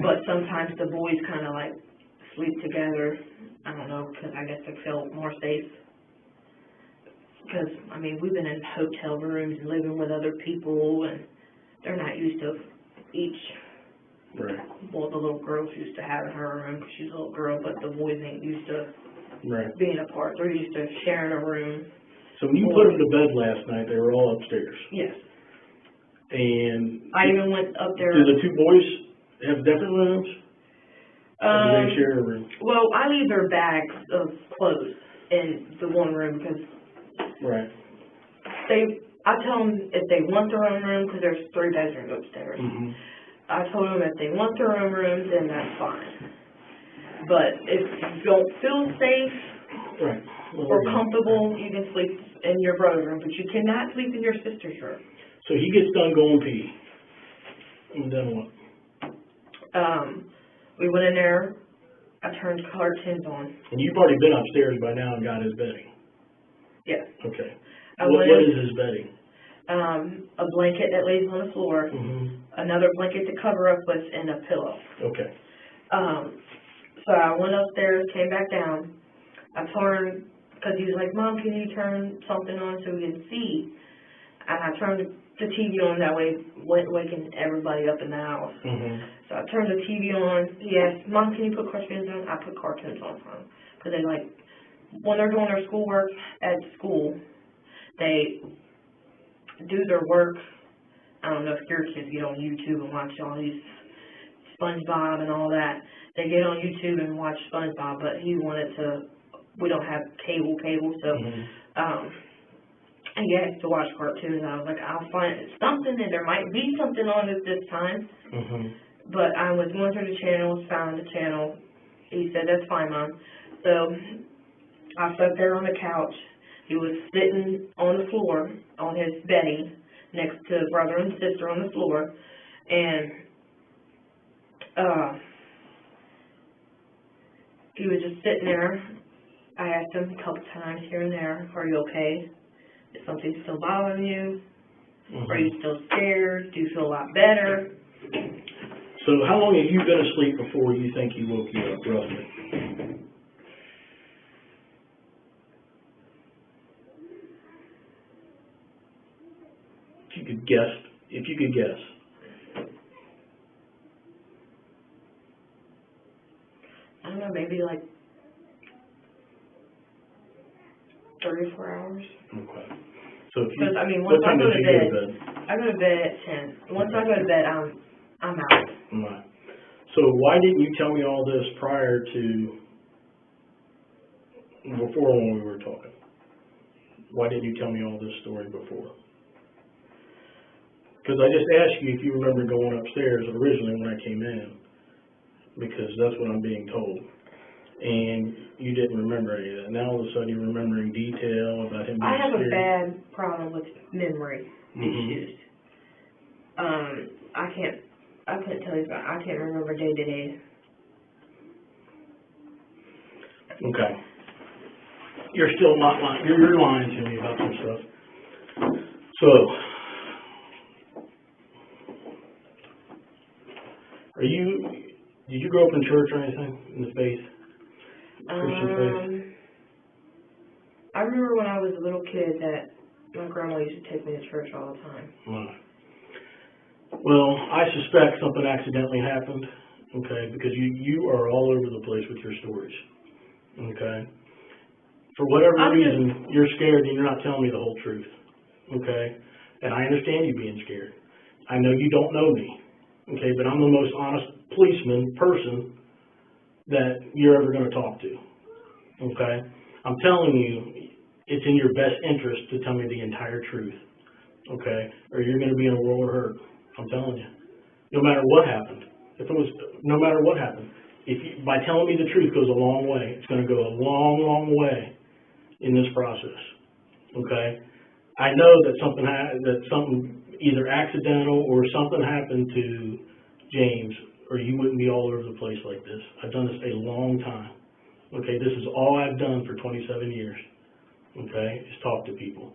C: But sometimes the boys kind of like sleep together. I don't know, because I guess they feel more safe. Because, I mean, we've been in hotel rooms and living with other people, and they're not used to each.
D: Right.
C: Well, the little girl's used to having her room because she's a little girl, but the boys ain't used to
D: Right.
C: being apart. They're used to sharing a room.
D: So when you put them to bed last night, they were all upstairs.
C: Yes.
D: And
C: I even went up there.
D: do the two boys have different rooms? Or do they share a room?
C: Well, I leave their bags of clothes in the one room because
D: Right.
C: I tell them if they want their own room, because there's 3 bedrooms upstairs.
D: Mm-hmm.
C: I told them if they want their own room, then that's fine. But if you don't feel safe
D: Right. Well,
C: or comfortable, you can sleep in your brother's room, but you cannot sleep in your sister's room.
D: So he gets done going pee. And then what?
C: We went in there. I turned cartoons on.
D: And you've already been upstairs by now and got his bedding.
C: Yes.
D: Okay.
C: I
D: What
C: went in,
D: is his bedding?
C: a blanket that lays on the floor,
D: Mm-hmm.
C: another blanket to cover up with, and a pillow.
D: Okay.
C: So I went upstairs, came back down. I turned, because he was like, Mom, can you turn something on so we can see? And I turned the TV on, that way waking everybody up in the house.
D: Mm-hmm.
C: So I turned the TV on. He asked, Mom, can you put cartoons on? I put cartoons on for him. Because they like, when they're doing their schoolwork at school, they do their work. I don't know if your kids get on YouTube and watch all these SpongeBob and all that. They get on YouTube and watch SpongeBob, but he wanted to, we don't have cable, so,
D: Mm-hmm.
C: he asked to watch cartoons. I was like, I'll find something, and there might be something on it this time.
D: Mm-hmm.
C: But I was going through the channels, found the channel. He said, that's fine, Mom. So I sat there on the couch. He was sitting on the floor, on his bedding, next to brother and sister on the floor. And he was just sitting there. I asked him a couple times here and there, are you okay? Is something still bothering you?
D: Mm-hmm.
C: Are you still scared? Do you feel a lot better?
D: So how long have you been asleep before you think he woke you up, roughly? If you could guess.
C: I don't know, maybe like 3 or 4 hours.
D: Okay. So if you,
C: Because, I mean,
D: what
C: once I
D: time
C: go
D: did
C: to
D: you
C: bed,
D: go to bed?
C: I go to bed at 10. Once I go to bed, I'm out.
D: Right. So why didn't you tell me all this prior to, before when we were talking? Why didn't you tell me all this story before? Because I just asked you if you remember going upstairs originally when I came in, because that's what I'm being told. And you didn't remember any of that. Now all of a sudden you're remembering detail about him being
C: I have a
D: scared.
C: bad problem with memory issues. I couldn't tell you about, I can't remember day to day.
D: Okay. You're still not lying. You're lying to me about some stuff. So, did you grow up in church or anything in the faith? Christian faith?
C: I remember when I was a little kid that my grandma used to take me to church all the time.
D: Right. Well, I suspect something accidentally happened, okay, because you are all over the place with your stories, okay? For whatever reason, you're scared and you're not telling me the whole truth, okay? And I understand you being scared. I know you don't know me, okay, but I'm the most honest person that you're ever going to talk to, okay? I'm telling you, it's in your best interest to tell me the entire truth, okay? Or you're going to be in a world of hurt. I'm telling you. No matter what happened. No matter what happened. By telling me the truth goes a long way. It's going to go a long, long way in this process, okay? I know that something either accidental or something happened to James, or you wouldn't be all over the place like this. I've done this a long time. Okay, this is all I've done for 27 years. Okay, is talk to people.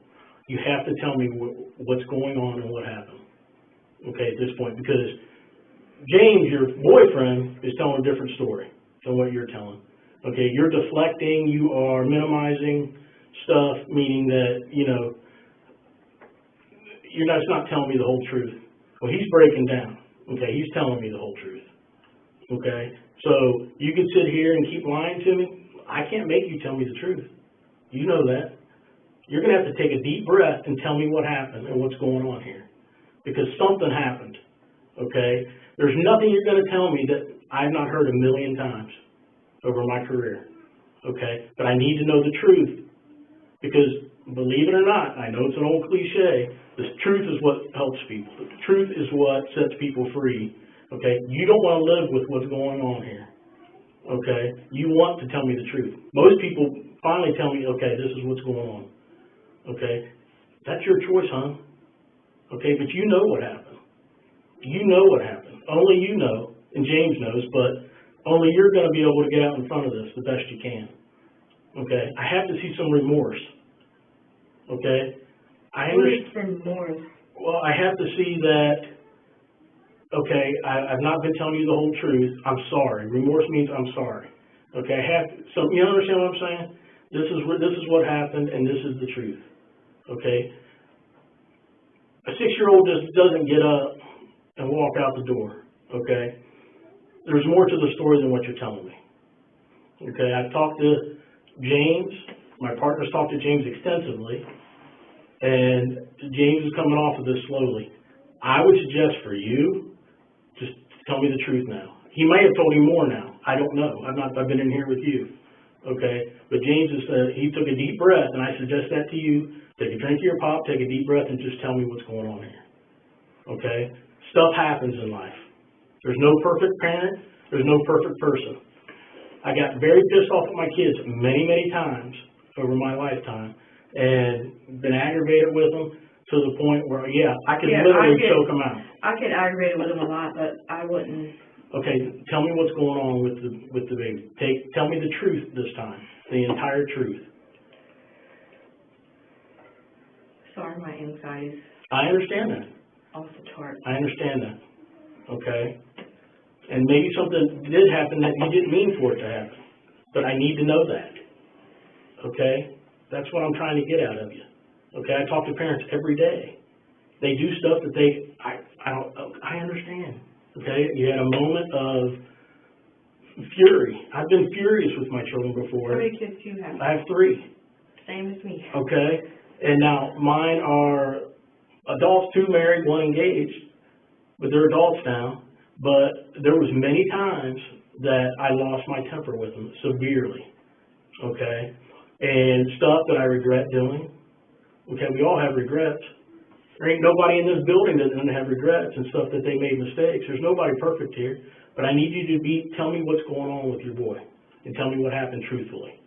D: You have to tell me what's going on and what happened. Okay, at this point, because James, your boyfriend, is telling a different story than what you're telling. Okay, you're deflecting, you are minimizing stuff, meaning that, you're not telling me the whole truth. Well, he's breaking down. Okay, he's telling me the whole truth. Okay, so you can sit here and keep lying to me. I can't make you tell me the truth. You know that. you're going to have to take a deep breath and tell me what happened and what's going on here. Because something happened, okay? There's nothing you're going to tell me that I've not heard a million times over my career, okay? But I need to know the truth, because believe it or not, I know it's an old cliche, the truth is what helps people. The truth is what sets people free, okay? You don't want to live with what's going on here, okay? You want to tell me the truth. Most people finally tell me, okay, this is what's going on, okay? That's your choice, huh? Okay, but you know what happened. You know what happened. Only you know, and James knows, but only you're going to be able to get out in front of this the best you can. Okay, I have to see some remorse. Okay, I understand.
C: Remorse?
D: Well, I have to see that. Okay, I've not been telling you the whole truth. I'm sorry. Remorse means I'm sorry. Okay, I have. So you understand what I'm saying? This is what happened, and this is the truth. Okay. A 6-year-old just doesn't get up and walk out the door, okay? There's more to the story than what you're telling me, okay? I've talked to James. My partner's talked to James extensively, and James is coming off of this slowly. I would suggest for you, just tell me the truth now. He may have told you more now. I don't know. I've been in here with you, okay? But James he took a deep breath, and I suggest that to you. Take a drink of your pop, take a deep breath, and just tell me what's going on here, okay? Stuff happens in life. There's no perfect parent. There's no perfect person. I got very pissed off at my kids many, many times over my lifetime and been aggravated with them to the point where, I could literally choke them out.
C: I get aggravated with them a lot, but I wouldn't.
D: Okay, tell me what's going on with the baby. Tell me the truth this time, the entire truth.
C: Sorry, my anxiety's
D: I understand that.
C: off the chart.
D: I understand that. Okay? And maybe something did happen that you didn't mean for it to happen. But I need to know that. Okay? That's what I'm trying to get out of you. Okay? I talk to parents every day. They do stuff that I understand. Okay? You had a moment of fury. I've been furious with my children before.
C: How many kids do you have?
D: I have 3.
C: Same as me.
D: Okay? And now mine are adults, 2 married, 1 engaged, but they're adults now. But there was many times that I lost my temper with them severely, okay? And stuff that I regret doing. Okay, we all have regrets. There ain't nobody in this building that doesn't have regrets and stuff that they made mistakes. There's nobody perfect here. But I need you to tell me what's going on with your boy and tell me what happened truthfully,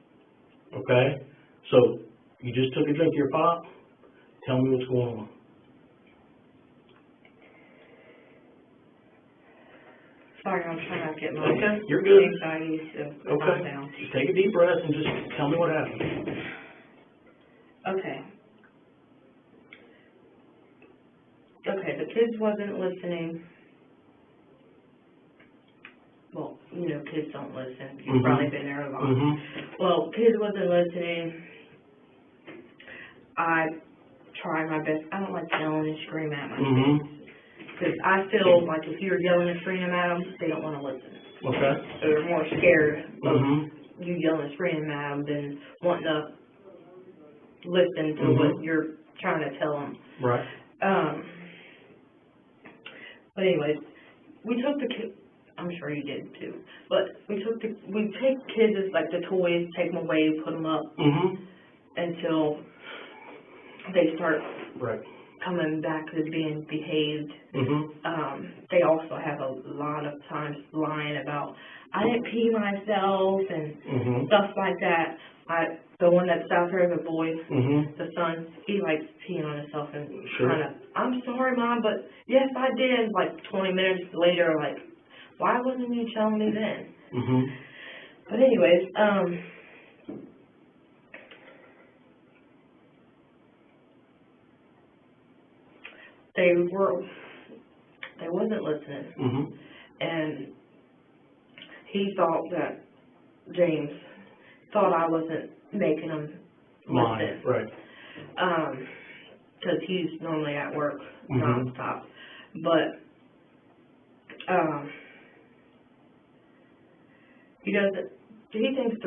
D: okay? So, you just took a drink of your pop. Tell me what's going on.
C: Sorry, I'm trying not to get my
D: You're good.
C: anxiety to calm down.
D: Just take a deep breath and just tell me what happened.
C: Okay. Okay, the kids wasn't listening. Well, you know, kids don't listen. You've probably been there a lot. Well, kids wasn't listening. I try my best. I don't like yelling and screaming at my kids. Because I feel like if you're yelling and screaming at them, they don't want to listen.
D: Okay.
C: They're more scared of you yelling and screaming at them than wanting to listen to what you're trying to tell them.
D: Right.
C: But anyways, we took the kids. I'm sure you did too. But we take kids as like the toys, take them away, put them up until they start coming back to being behaved. They also have a lot of times lying about, I didn't pee myself and stuff like that. The one that's out there, the boy, the son, he likes peeing on himself and kind of, I'm sorry, Mom, but yes, I did. Like 20 minutes later, like, why wasn't you telling me then? But anyways, they wasn't listening. And he thought that James thought I wasn't making him listen.
D: Right.
C: Because he's normally at work nonstop. But he thinks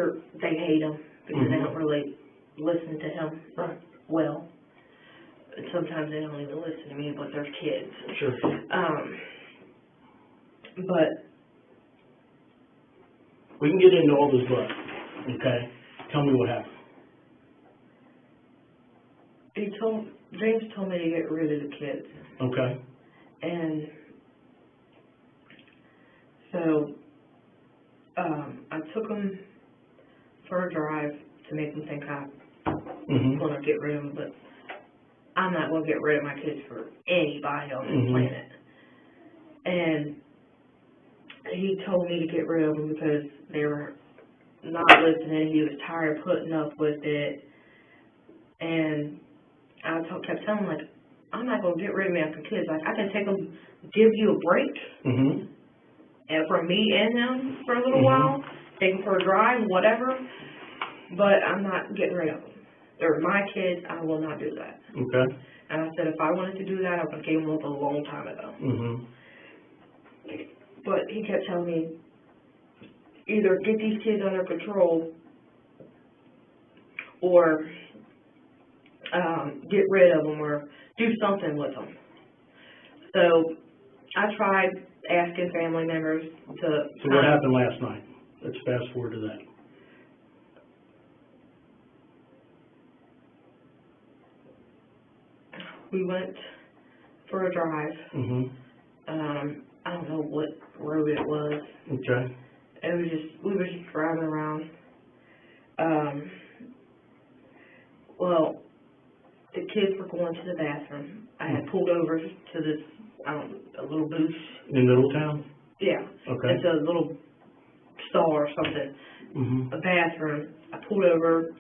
C: they hate him because they don't really listen to him.
D: Right.
C: Well, sometimes they don't even listen to me, but they're kids.
D: Sure.
C: But
D: We can get into all this but, okay? Tell me what happened.
C: James told me to get rid of the kids.
D: Okay.
C: And so I took them for a drive to make them think I'm going to get rid of them, but I'm not going to get rid of my kids for anybody on this planet. And he told me to get rid of them because they were not listening. He was tired of putting up with it. And I kept telling him, like, I'm not going to get rid of my kids. Like, I can take them, give you a break, and from me and them for a little while, take them for a drive, whatever, but I'm not getting rid of them. They're my kids. I will not do that.
D: Okay.
C: And I said, if I wanted to do that, I would have gave them up a long time ago. But he kept telling me, either get these kids under control or get rid of them or do something with them. So I tried asking family members to...
D: So what happened last night? Let's fast forward to that.
C: We went for a drive. I don't know what road it was.
D: Okay.
C: We were just driving around. Well, the kids were going to the bathroom. I had pulled over to this, a little booth.
D: In Middletown?
C: Yeah.
D: Okay.
C: It's a little stall or something. A bathroom. I pulled over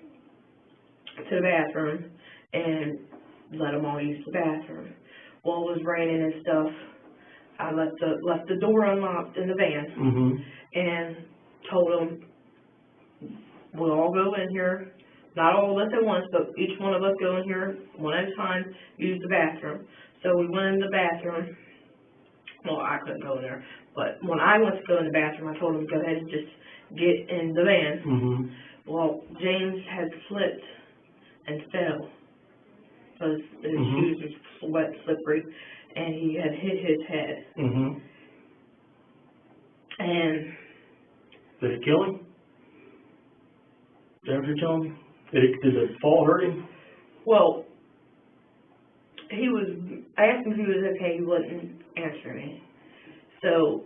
C: to the bathroom and let them all use the bathroom. While it was raining and stuff, I left the door unlocked in the van and told them, we'll all go in here, not all of us at once, but each one of us go in here one at a time, use the bathroom. So we went in the bathroom. Well, I couldn't go in there, but when I went to go in the bathroom, I told them to go ahead and just get in the van. Well, James had slipped and fell because his shoes were wet, slippery, and he had hit his head. And
D: did it kill him? Is that what you're telling me? Did the fall hurt him?
C: Well, I asked him if he was okay. He wasn't answering me. So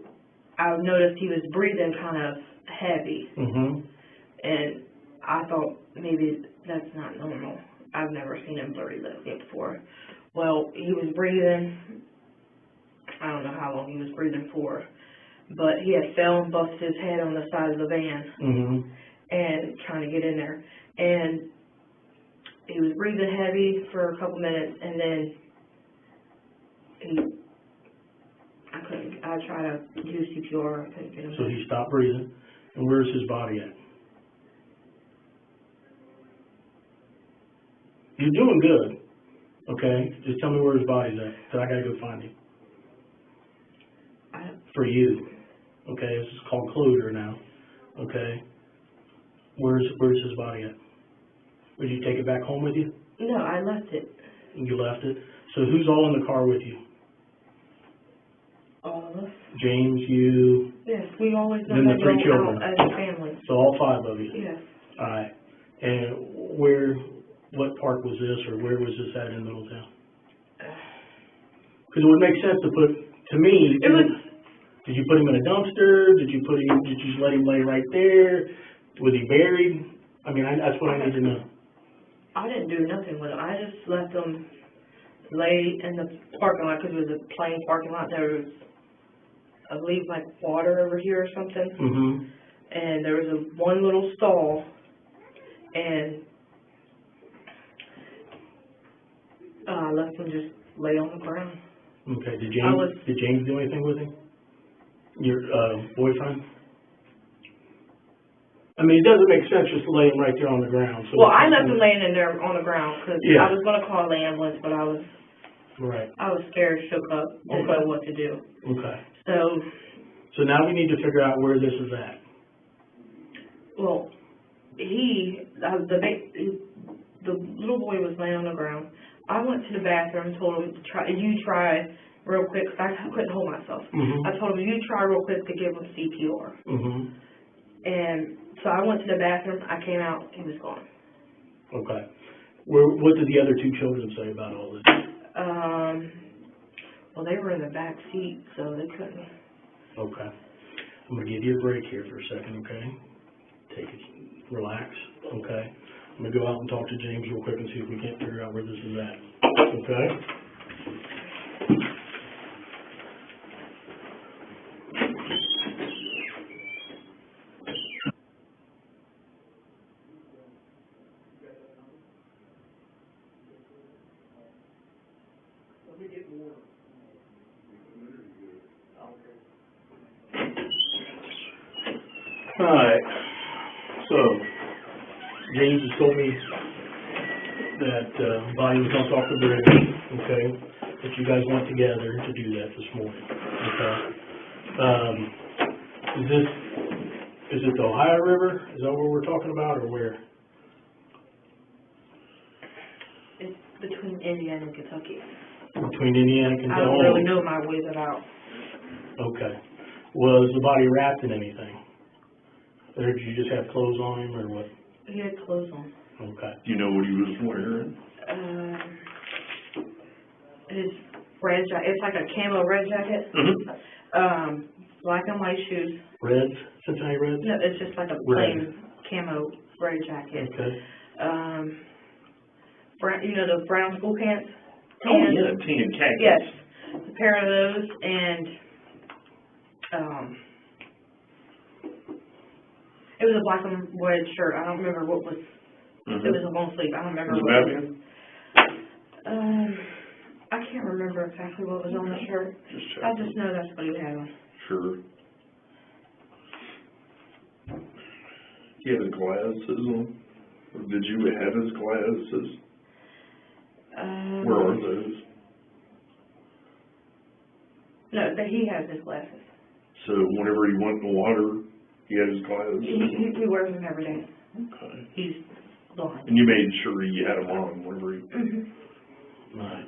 C: I noticed he was breathing kind of heavy. And I thought maybe that's not normal. I've never seen him breathe like that before. Well, he was breathing, I don't know how long he was breathing for, but he had fell and busted his head on the side of the van and trying to get in there. And he was breathing heavy for a couple minutes, and then I tried to do CPR, I couldn't get him.
D: So he stopped breathing. And where's his body at? You're doing good. Okay, just tell me where his body's at, because I got to go find him. For you. Okay, this is called closure now. Okay. Where's his body at? Would you take it back home with you?
C: No, I left it.
D: You left it? So who's all in the car with you?
C: All of us.
D: James, you?
C: Yes, we always know
D: Then the three
C: go
D: children.
C: out as a family.
D: So all five of you?
C: Yes.
D: All right. And what park was this, or where was this at in Middletown? Because it would make sense to put, to me, did you put him in a dumpster? Did you just let him lay right there? Was he buried? I mean, that's what I need to know.
C: I didn't do nothing with him. I just let them lay in the parking lot because it was a plain parking lot. There was, I believe, like water over here or something. And there was one little stall, and I let them just lay on the ground.
D: Okay. Did James do anything with him? Your boyfriend? I mean, it doesn't make sense just to lay him right there on the ground. So
C: well, I left him laying in there on the ground because I was going to call the ambulance, but I was scared, shook up, didn't know what to do.
D: Okay.
C: So
D: now we need to figure out where this is at.
C: Well, boy was laying on the ground. I went to the bathroom and told him to try real quick, because I couldn't hold myself. I told him, you try real quick to give him CPR. And so I went to the bathroom, I came out, he was gone.
D: Okay. What did the other two children say about all this?
C: Well, they were in the back seat, so they couldn't.
D: Okay. I'm going to give you a break here for a second, okay? Take it, relax, okay? I'm going to go out and talk to James real quick and see if we can't figure out where this is at, okay? All right, so James has told me that Bonnie was going to talk to Brittany, okay, that you guys went together to do that this morning, okay? Is it the Ohio River? Is that what we're talking about, or where?
C: It's between Indiana and Kentucky.
D: Between Indiana and Kentucky?
C: I don't really know my ways about.
D: Okay. Was the body wrapped in anything? Or did you just have clothes on him, or what?
C: He had clothes on.
D: Okay.
E: Do you know what he was wearing?
C: His red jacket. It's like a camo red jacket. Black and white shoes.
D: Reds? Cincinnati Reds?
C: No, it's just like a plain camo red jacket.
D: Okay.
C: Brown, you know, the brown school pants?
E: Oh, yeah, tan khakis.
C: Yes. A pair of those, and it was a black and red shirt. I don't remember what was. It was a long sleeve. I don't remember what it was. I can't remember exactly what was on the shirt. I just know that's what he had on.
E: Sure. He had his glasses on? Or did you have his glasses? Where are those?
C: No, he has his glasses.
E: So whenever he went in the water, he had his glasses?
C: He wears them every day.
E: Okay.
C: He's blind.
E: And you made sure you had them on whenever he...
D: Right.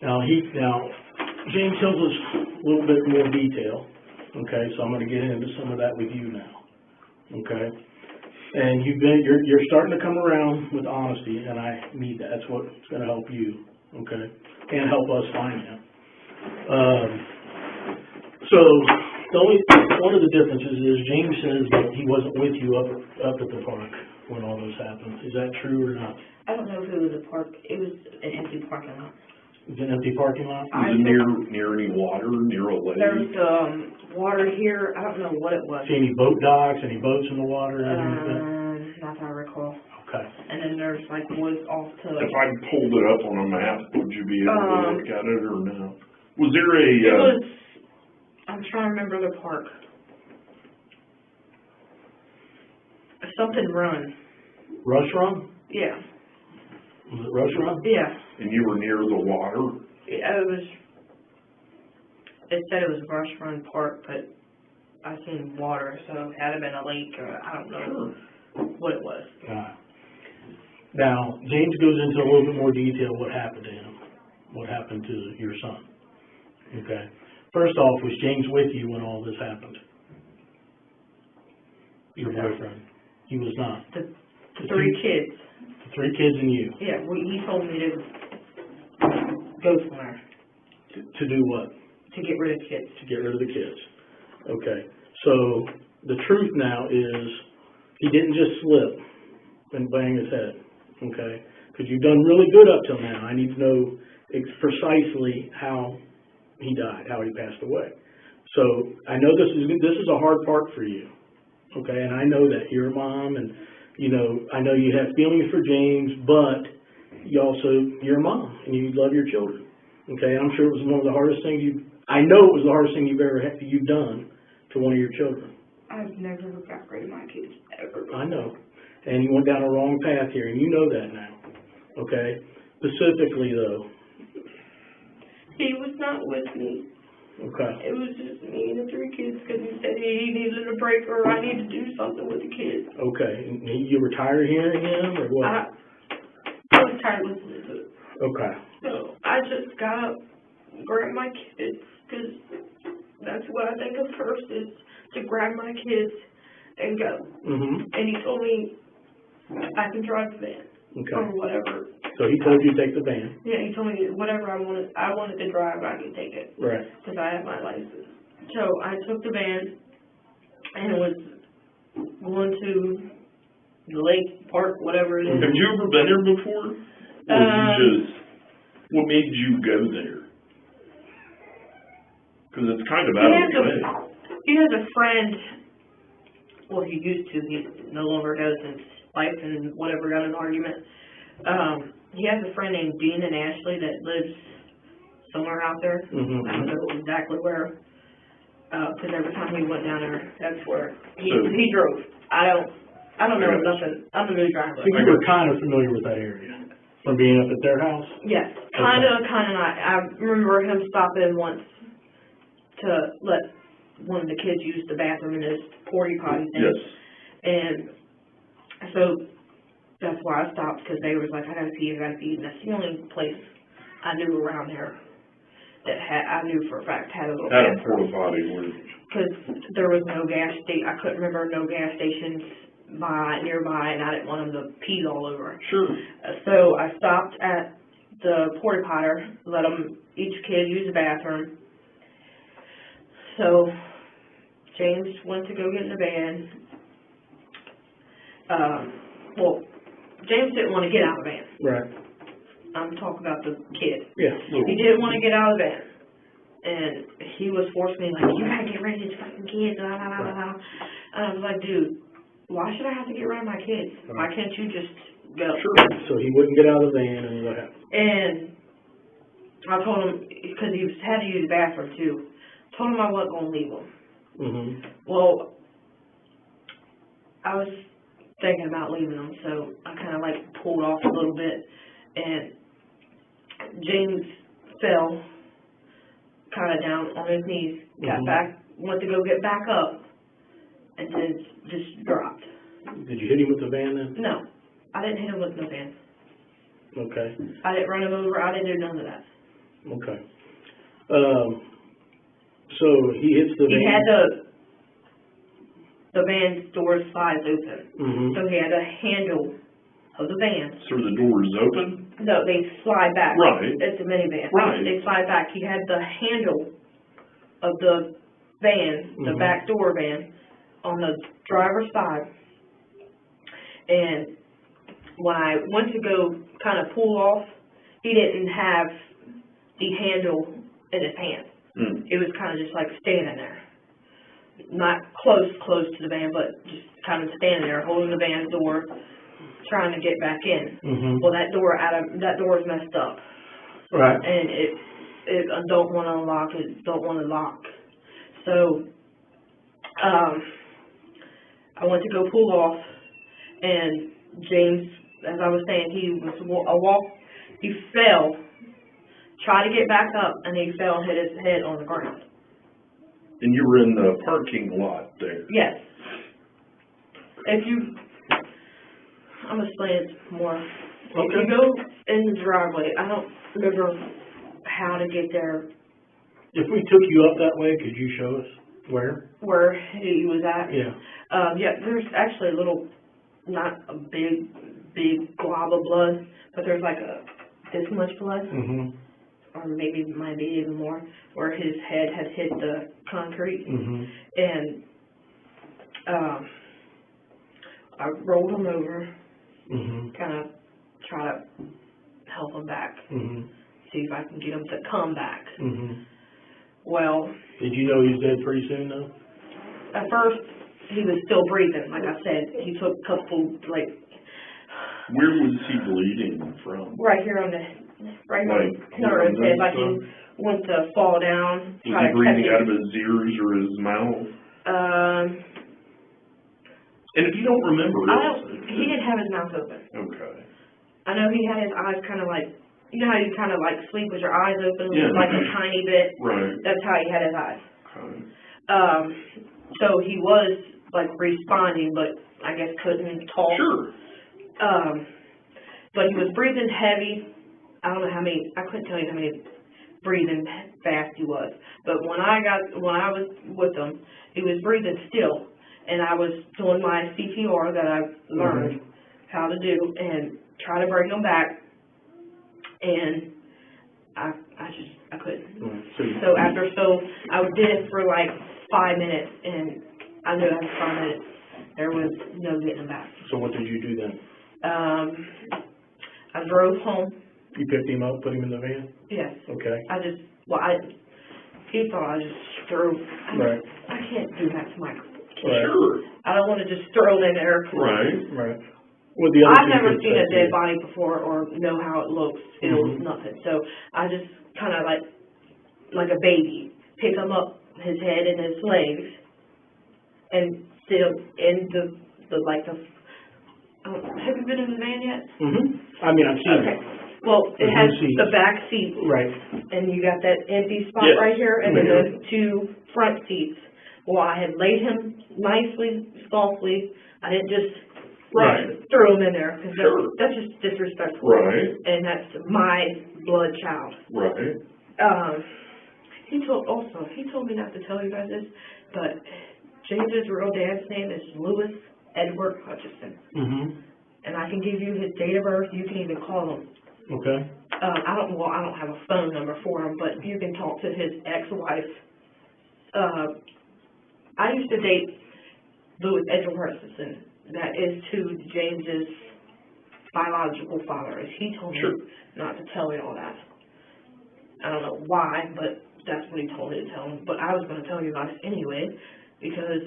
D: Now, James tells us a little bit more detail, okay, so I'm going to get into some of that with you now, okay? And you're starting to come around with honesty, and I need that. That's what's going to help you, okay, and help us find him. So one of the differences is James says that he wasn't with you up at the park when all this happened. Is that true or not?
C: I don't know if it was a park. It was an empty parking lot.
D: Is it an empty parking lot?
E: Was it near any water, near a lake?
C: There was water here. I don't know what it was.
D: See any boat docks, any boats in the water? Anything?
C: Not that I recall.
D: Okay.
C: And then there's like woods off to.
E: If I pulled it up on a map, would you be able to look at it or no? Was there
C: It was. I'm trying to remember the park. Something Run.
D: Rush Run?
C: Yeah.
D: Was it Rush Run?
C: Yeah.
E: And you were near the water?
C: Yeah, it was. It said it was Rush Run Park, but I seen water, so it had to been a lake, or I don't know what it was.
D: Now, James goes into a little bit more detail what happened to him, what happened to your son. Okay. First off, was James with you when all this happened? Your boyfriend? He was not.
C: The three kids.
D: The three kids and you.
C: Yeah, he told me to go somewhere.
D: To do what?
C: To get rid of kids.
D: To get rid of the kids. Okay. So the truth now is he didn't just slip and bang his head. Okay. Because you've done really good up till now. I need to know precisely how he died, how he passed away. So I know this is a hard part for you. Okay, and I know that you're a mom, and I know you have feelings for James, but you're a mom and you love your children. Okay, and I'm sure it was one of the hardest things you've done to one of your children.
C: I've never got rid of my kids ever.
D: I know, and you went down a wrong path here, and you know that now. Okay, specifically though.
C: He was not with me.
D: Okay.
C: It was just me and the three kids because he said he needed a break or I need to do something with the kids.
D: Okay. And you were tired of hearing him or what?
C: I was
F: tired of listening to it.
D: Okay.
F: So I just got up, grabbed my kids, because that's what I think of first, is to grab my kids and go.
D: Mm-hmm.
F: And he told me I can drive the van.
D: Okay.
F: Or whatever.
D: So he told you to take the van?
F: Yeah, he told me whatever I wanted to drive, I could take it.
D: Right.
F: Because I have my license. So I took the van and was going to the lake, park, whatever it is.
E: Have you ever been there before? Or what made you go there? Because it's kind of out of the way.
F: He has a friend, well, he used to, he no longer does since life and whatever got in an argument. He has a friend named Dean and Ashley that lives somewhere out there.
D: Mm-hmm.
F: I don't know exactly where, because every time he went down there, that's where he drove. I don't know nothing. I'm a new driver.
D: So you were kind of familiar with that area from being up at their house?
F: Yes, kind of not. I remember him stopping once to let one of the kids use the bathroom in his porta potty thing.
E: Yes.
F: And so that's why I stopped, because they was like, I gotta pee. And that's the only place I knew around there that I knew for a fact had a little
E: Had a
F: bathroom.
E: porta potty where.
F: Because there was no gas station. I couldn't remember no gas stations nearby, and I didn't want them to pee all over.
E: Sure.
F: So I stopped at the porta potter, let them, each kid use the bathroom. So James went to go get in the van. Well, James didn't want to get out of the van.
D: Right.
F: I'm talking about the kid.
D: Yeah.
F: He didn't want to get out of the van. And he was forcing me, like, you gotta get rid of these fucking kids, blah, blah, blah, blah. And I was like, dude, why should I have to get rid of my kids? Why can't you just go?
D: Sure. So he wouldn't get out of the van, and what happened?
F: And I told him, because he had to use the bathroom too, told him I wasn't going to leave him.
D: Mm-hmm.
F: Well, I was thinking about leaving him, so I kind of like pulled off a little bit, and James fell kind of down on his knees, got back, went to go get back up, and then just dropped.
D: Did you hit him with the van then?
F: No, I didn't hit him with no van.
D: Okay.
F: I didn't run him over. I didn't do none of that.
D: Okay. So he hits the van.
F: He had the van door slides open.
D: Mm-hmm.
F: So he had a handle of the van.
E: So the door is open?
F: No, they slide back.
E: Right.
F: It's a minivan.
E: Right.
F: They slide back. He had the handle of the van, the back door van, on the driver's side. And when I went to go kind of pull off, he didn't have the handle in his hand.
E: Mm.
F: It was kind of just like standing there. Not close to the van, but just kind of standing there, holding the van door, trying to get back in.
D: Mm-hmm.
F: Well, that door is messed up.
D: Right.
F: And I don't want to unlock it, don't want to lock. So, I went to go pull off, and James, as I was saying, he fell, tried to get back up, and he fell and hit his head on the ground.
E: And you were in the parking lot there?
F: Yes. I'm going to explain it more.
D: Okay.
F: If you go in the driveway, I don't remember how to get there.
D: If we took you up that way, could you show us where?
F: Where he was at?
D: Yeah.
F: Yeah, there's actually a little, not a big glob of blood, but there's like this much blood,
D: Mm-hmm.
F: or maybe might be even more, where his head had hit the concrete.
D: Mm-hmm.
F: And I rolled him over, kind of try to help him back, see if I can get him to come back. Well,
D: did you know he was dead pretty soon, though?
F: at first he was still breathing. Like I said, he took a couple, like,
E: Where was he bleeding from?
F: right here on the, right here on his head, like he went to fall down.
E: Was he breathing out of his ears or his mouth? And if you don't remember,
F: he didn't have his mouth open.
E: Okay.
F: I know he had his eyes kind of like, you know how you kind of like sleep with your eyes open,
E: Yeah.
F: like a tiny bit?
E: Right.
F: That's how he had his eyes.
E: Okay.
F: So he was like responding, but I guess couldn't talk.
E: Sure.
F: but he was breathing heavy. I don't know how many, I couldn't tell you how many breathing fast he was. But when I was with him, he was breathing still. And I was doing my CPR that I've learned how to do and try to bring him back. And I couldn't. So I did it for like 5 minutes, and I knew after 5 minutes there was no getting him back.
D: So what did you do then?
F: I drove home.
D: You picked him up, put him in the van?
F: Yes.
D: Okay.
F: He thought I just threw.
D: Right.
F: I can't do that to my.
D: Right.
E: Sure.
F: I don't want to just throw him in there.
E: Right.
D: Well, the other
F: I've
D: thing
F: never
D: is
F: seen
D: that
F: a dead body before or know how it looks, feels, nothing. So I just kind of like a baby, pick him up, his head and his legs, and sit him in the have you been in the van yet?
D: I mean, I've seen
F: Okay.
D: it.
F: Well, it has
D: seats.
F: the back seat.
D: Right.
F: And you got that empty spot
E: Yes.
F: right here, and then the 2 front seats. Well, I had laid him nicely, softly. I didn't just throw him in there, because that's just disrespectful.
E: Right.
F: And that's my blood child.
E: Right.
F: He told me not to tell you guys this, but James's real dad's name is Louis Edward Hutchison. And I can give you his date of birth. You can even call him.
D: Okay.
F: I don't have a phone number for him, but you can talk to his ex-wife. I used to date Louis Edward Hutchison. That is to James's biological father. He told me not to tell you all that. I don't know why, but that's what he told me to tell him. But I was going to tell you about it anyway, because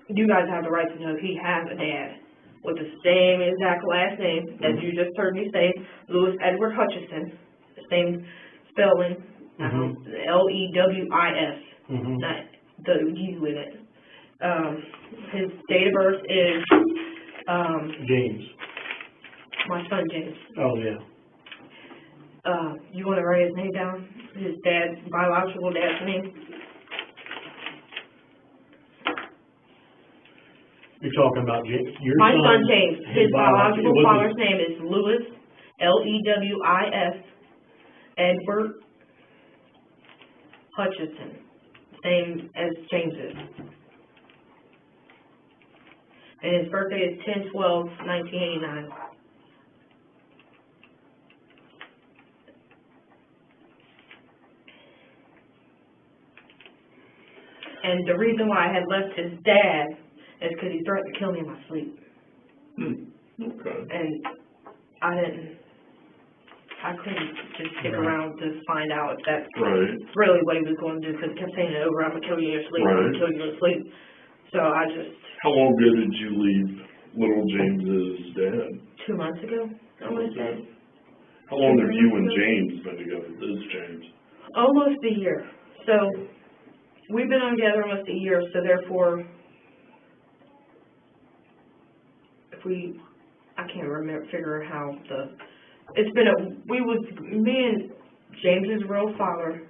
F: you guys have the right to know he has a dad with the same exact last name as you just heard me say, Louis Edward Hutchison, the same spelling, Lewis, not the U in it. His date of birth is
D: James.
F: my son James.
D: Oh, yeah.
F: You want to write his name down? His biological dad's name?
D: You're talking about your
F: My son James. His biological
D: biological
F: father's name is Louis, Lewis, Edward Hutchison, same as James's. And his birthday is 10/12/1989. And the reason why I had left his dad is because he threatened to kill me in my sleep.
E: Okay.
F: And I couldn't just stick around to find out if that's really what he was going to do, because he kept saying it over, I'm going to kill you in your sleep, I'm going to kill you in your sleep. So I just...
E: How long ago did you leave little James's dad?
F: 2 months ago, I want to say.
E: How long have you and James been together? This James?
F: Almost a year. So we've been together almost a year, so therefore, I can't figure how me and James's real father,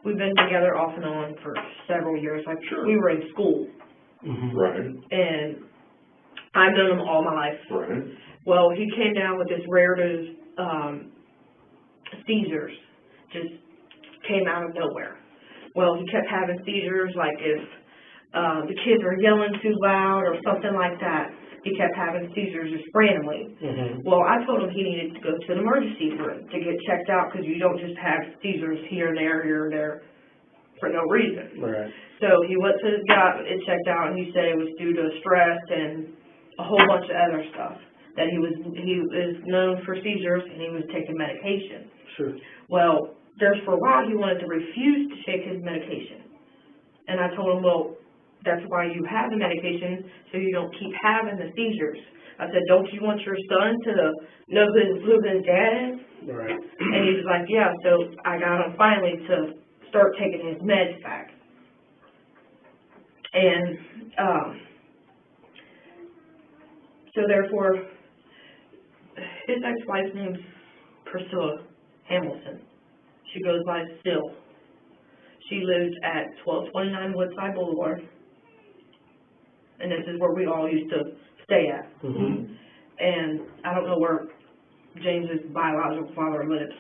F: we've been together off and on for several years. We were in school.
E: Right.
F: And I've known him all my life.
E: Right.
F: Well, he came down with this rare seizures, just came out of nowhere. Well, he kept having seizures, like if the kids were yelling too loud or something like that. He kept having seizures just randomly. Well, I told him he needed to go to an emergency room to get checked out, because you don't just have seizures here and there for no reason.
D: Right.
F: So he went to got it checked out, and he said it was due to stress and a whole bunch of other stuff. That he is known for seizures, and he was taking medication.
D: Sure.
F: Well, for a while he wanted to refuse to take his medication, and I told him, well, that's why you have the medication, so you don't keep having the seizures. I said, don't you want your son to know who his dad is?
D: Right.
F: And he was like, yeah. So I got him finally to start taking his meds back. And so therefore, his ex-wife's name's Priscilla Hamilton. She goes by Still. She lives at 1229 Woodside Boulevard. And this is where we all used to stay at. And I don't know where James's biological father lives.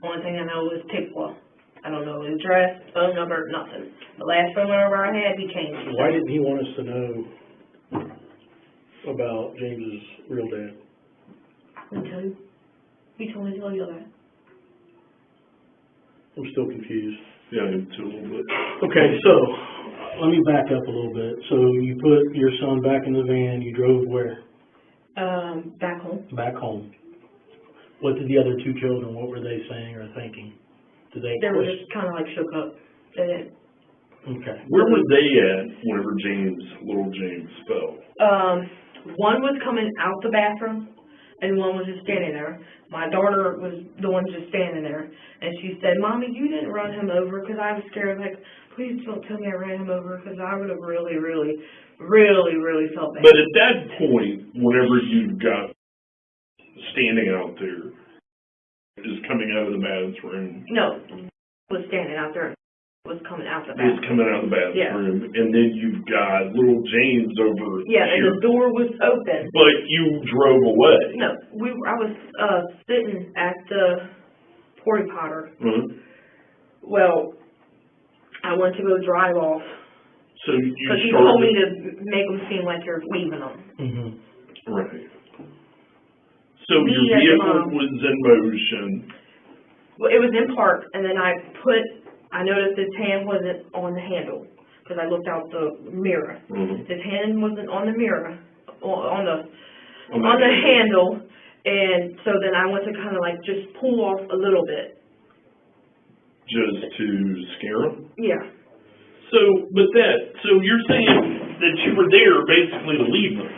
F: Only thing I know is Pickwa. I don't know his address, phone number, nothing. The last phone number I had, he changed it.
D: Why didn't he want us to know about James's real dad?
F: I couldn't tell you. He told me to tell you that.
D: I'm still confused.
E: Yeah, I am too, a little bit.
D: Okay, so let me back up a little bit. So you put your son back in the van. You drove where?
F: Back home.
D: Back home. What did the other two children, what were they saying or thinking? Did they
F: They were
D: question?
F: just kind of like shook up. They didn't.
D: Okay.
E: Where were they at whenever little James fell?
F: One was coming out the bathroom, and one was just standing there. My daughter was the one just standing there, and she said, "Mommy, you didn't run him over," because I was scared. Like, please don't tell me I ran him over, because I would have really, really, really, really felt bad.
E: But at that point, whenever you got standing out there, is coming out of the bathroom.
F: No, was standing out there, was coming out the
E: Is
F: bathroom.
E: coming out of the bathroom, and then you've got little James over
F: Yeah,
E: here.
F: and the door was open.
E: But you drove away.
F: No, I was sitting at the porta potter.
E: Mhm.
F: Well, I went to go drive off
E: So you
F: because he
E: started.
F: told me to make them seem like you're leaving them.
D: Mm-hmm.
E: Right. So
F: Me
E: your
F: as a
E: vehicle
F: mom.
E: was in motion.
F: Well, it was in park, and then I noticed his hand wasn't on the handle because I looked out the mirror.
E: Mhm.
F: His hand wasn't on the mirror, on the
E: On the
F: handle, and so then I went to kind of like just pull off a little bit.
E: Just to scare him?
F: Yeah.
E: So you're saying that you were there basically to leave them.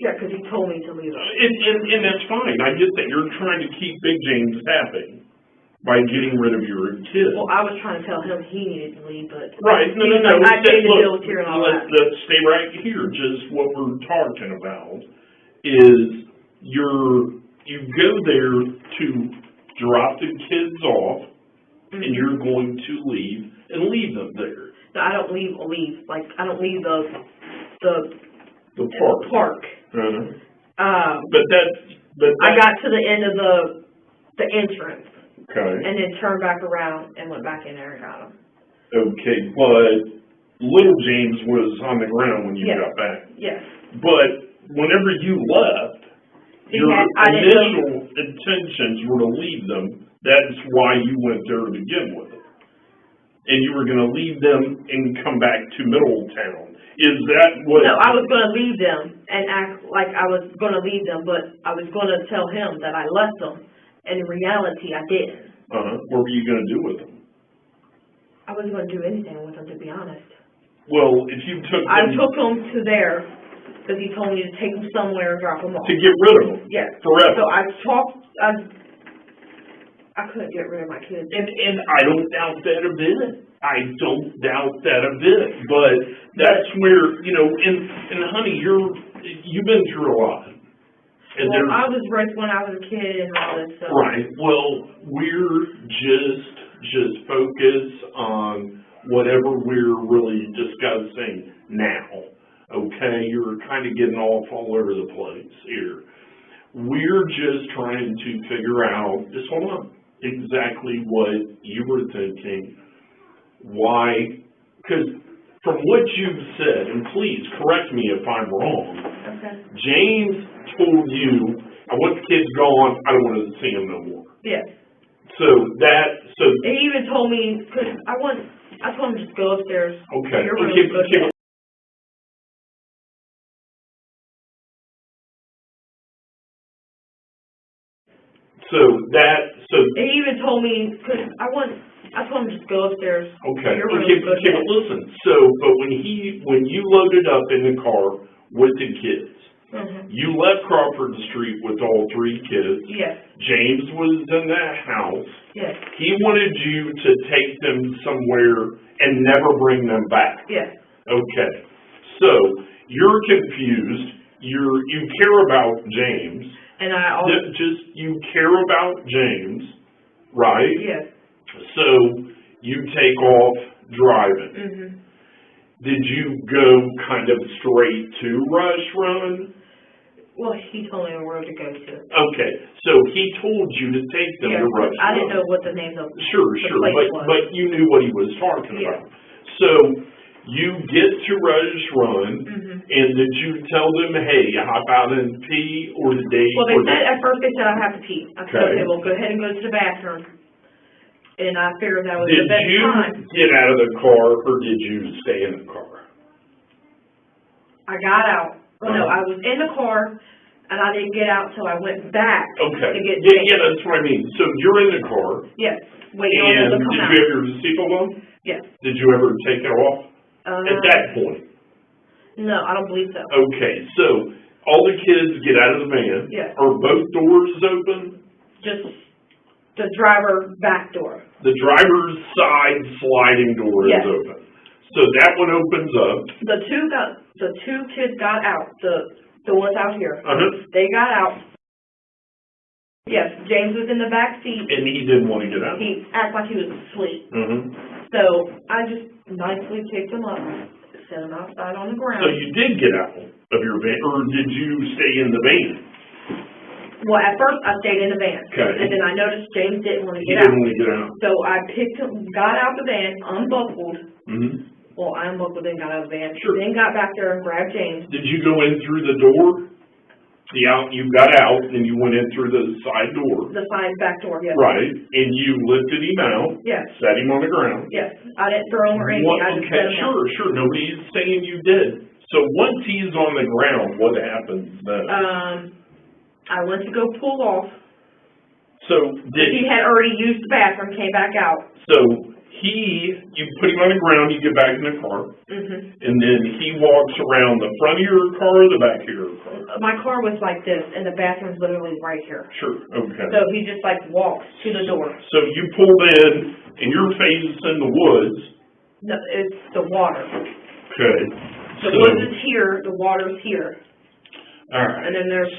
F: Yeah, because he told me to leave them.
E: And that's fine. I get that you're trying to keep Big James happy by getting rid of your kids.
F: Well, I was trying to tell him he needed to leave, but
E: Right, no.
F: I paid the
E: Look,
F: bills here and all that.
E: let's stay right here. Just what we're talking about is you go there to drop the kids off, and you're going to leave them there.
F: No, I don't leave. Like, I don't leave the
E: The park.
F: Uh-huh.
E: But
F: I got to the end of the entrance
E: okay.
F: and then turned back around and went back in there and got him.
E: Okay, but little James was on the ground when you
F: Yes.
E: got back.
F: Yes.
E: But whenever you left, your
F: I didn't know.
E: initial intentions were to leave them. That's why you went there to begin with. And you were going to leave them and come back to Middletown. Is that what?
F: No, I was going to leave them and act like I was going to leave them, but I was going to tell him that I left them. And in reality, I didn't.
E: What were you going to do with them?
F: I wasn't going to do anything with them, to be honest.
E: Well, if you took them
F: I took them to there because he told me to take them somewhere and drop them off.
E: to get rid of them.
F: Yes.
E: Forever.
F: So I couldn't get rid of my kids.
E: And I don't doubt that a bit. I don't doubt that a bit. But that's where, and honey, you've been through a lot. And
F: Well, I was raised when I was a kid and all this stuff.
E: right. Well, we're just focus on whatever we're really discussing now. Okay? You're kind of getting all over the place here. We're just trying to figure out, just hold on, exactly what you were thinking, why, because from what you've said, and please correct me if I'm wrong,
F: Okay.
E: James told you, I want the kids gone, I don't want to see them no more.
F: Yes.
E: So
F: He even told me, because I told him to just go upstairs.
E: okay,
F: Your room,
E: okay,
F: go to bed. He even told me, because I told him to just go upstairs.
E: okay,
F: Your room,
E: okay,
F: go to
E: okay,
F: bed.
E: but listen, but when you loaded up in the car with the kids,
F: Mm-hmm.
E: you left Crawford Street with all three kids.
F: Yes.
E: James was in that house.
F: Yes.
E: He wanted you to take them somewhere and never bring them back.
F: Yes.
E: Okay. So you're confused. You care about James.
F: And I also.
E: You care about James, right?
F: Yes.
E: So you take off driving.
F: Mhm.
E: Did you go kind of straight to Rush Run?
F: Well, he told me where to go to.
E: Okay, so he told you to take them
F: Yeah,
E: to Rush
F: I didn't
E: Run.
F: know what the name of
E: Sure,
F: the
E: sure,
F: place was.
E: but you knew what he was talking
F: Yeah.
E: about. So you get to Rush Run, and did you tell them, hey, hop out and pee, or did they?
F: Well, they said, at first they said I have to pee. I said,
E: Okay.
F: okay, well, go ahead and go to the bathroom. And I figured that was the
E: Did
F: best
E: you
F: time.
E: get out of the car, or did you stay in the car?
F: I got out. Well, no, I was in the car, and I didn't get out till I went back
E: Okay,
F: to get
E: yeah,
F: changed.
E: that's what I mean. So you're in the car,
F: Yes, waiting on
E: and
F: them to come
E: did
F: out.
E: you have your seatbelt on?
F: Yes.
E: Did you ever take it off at that point?
F: No, I don't believe so.
E: Okay, so all the kids get out of the van.
F: Yes.
E: Are both doors open?
F: Just the driver back door.
E: The driver's side sliding door
F: Yes.
E: is open. So that one opens up.
F: The two kids got out, the ones out here.
E: Uh-huh.
F: They got out. Yes, James was in the back seat.
E: And he didn't want to get out.
F: He acted like he was asleep.
E: Mm-hmm.
F: So I just nicely picked him up, set him outside on the ground.
E: So you did get out of your van, or did you stay in the van?
F: Well, at first I stayed in the van.
E: Okay.
F: And then I noticed James didn't want to
E: He
F: get
E: didn't
F: out.
E: want to get out.
F: So I picked him, got out the van, unbuckled.
E: Mm-hmm.
F: Well, I unbuckled and got out of the van.
E: Sure.
F: Then got back there and grabbed James.
E: Did you go in through the door? You got out and you went in through the side door.
F: The side back door, yes.
E: Right, and you lifted him out.
F: Yes.
E: Set him on the ground.
F: Yes. I didn't throw him or anything.
E: What,
F: I just
E: okay,
F: set him out.
E: sure. Nobody's saying you did. So once he's on the ground, what happens then?
F: I went to go pull off.
E: So
F: He had already used the bathroom, came back out.
E: So you put him on the ground, you get back in the car, and then he walks around the front of your car or the back of your car?
F: My car was like this, and the bathroom's literally right here.
E: Sure, okay.
F: So he just like walks to the door.
E: So you pulled in, and you're facing the woods.
F: No, it's the water.
E: Okay.
F: The woods is here, the water's here.
E: All right.
F: And then there's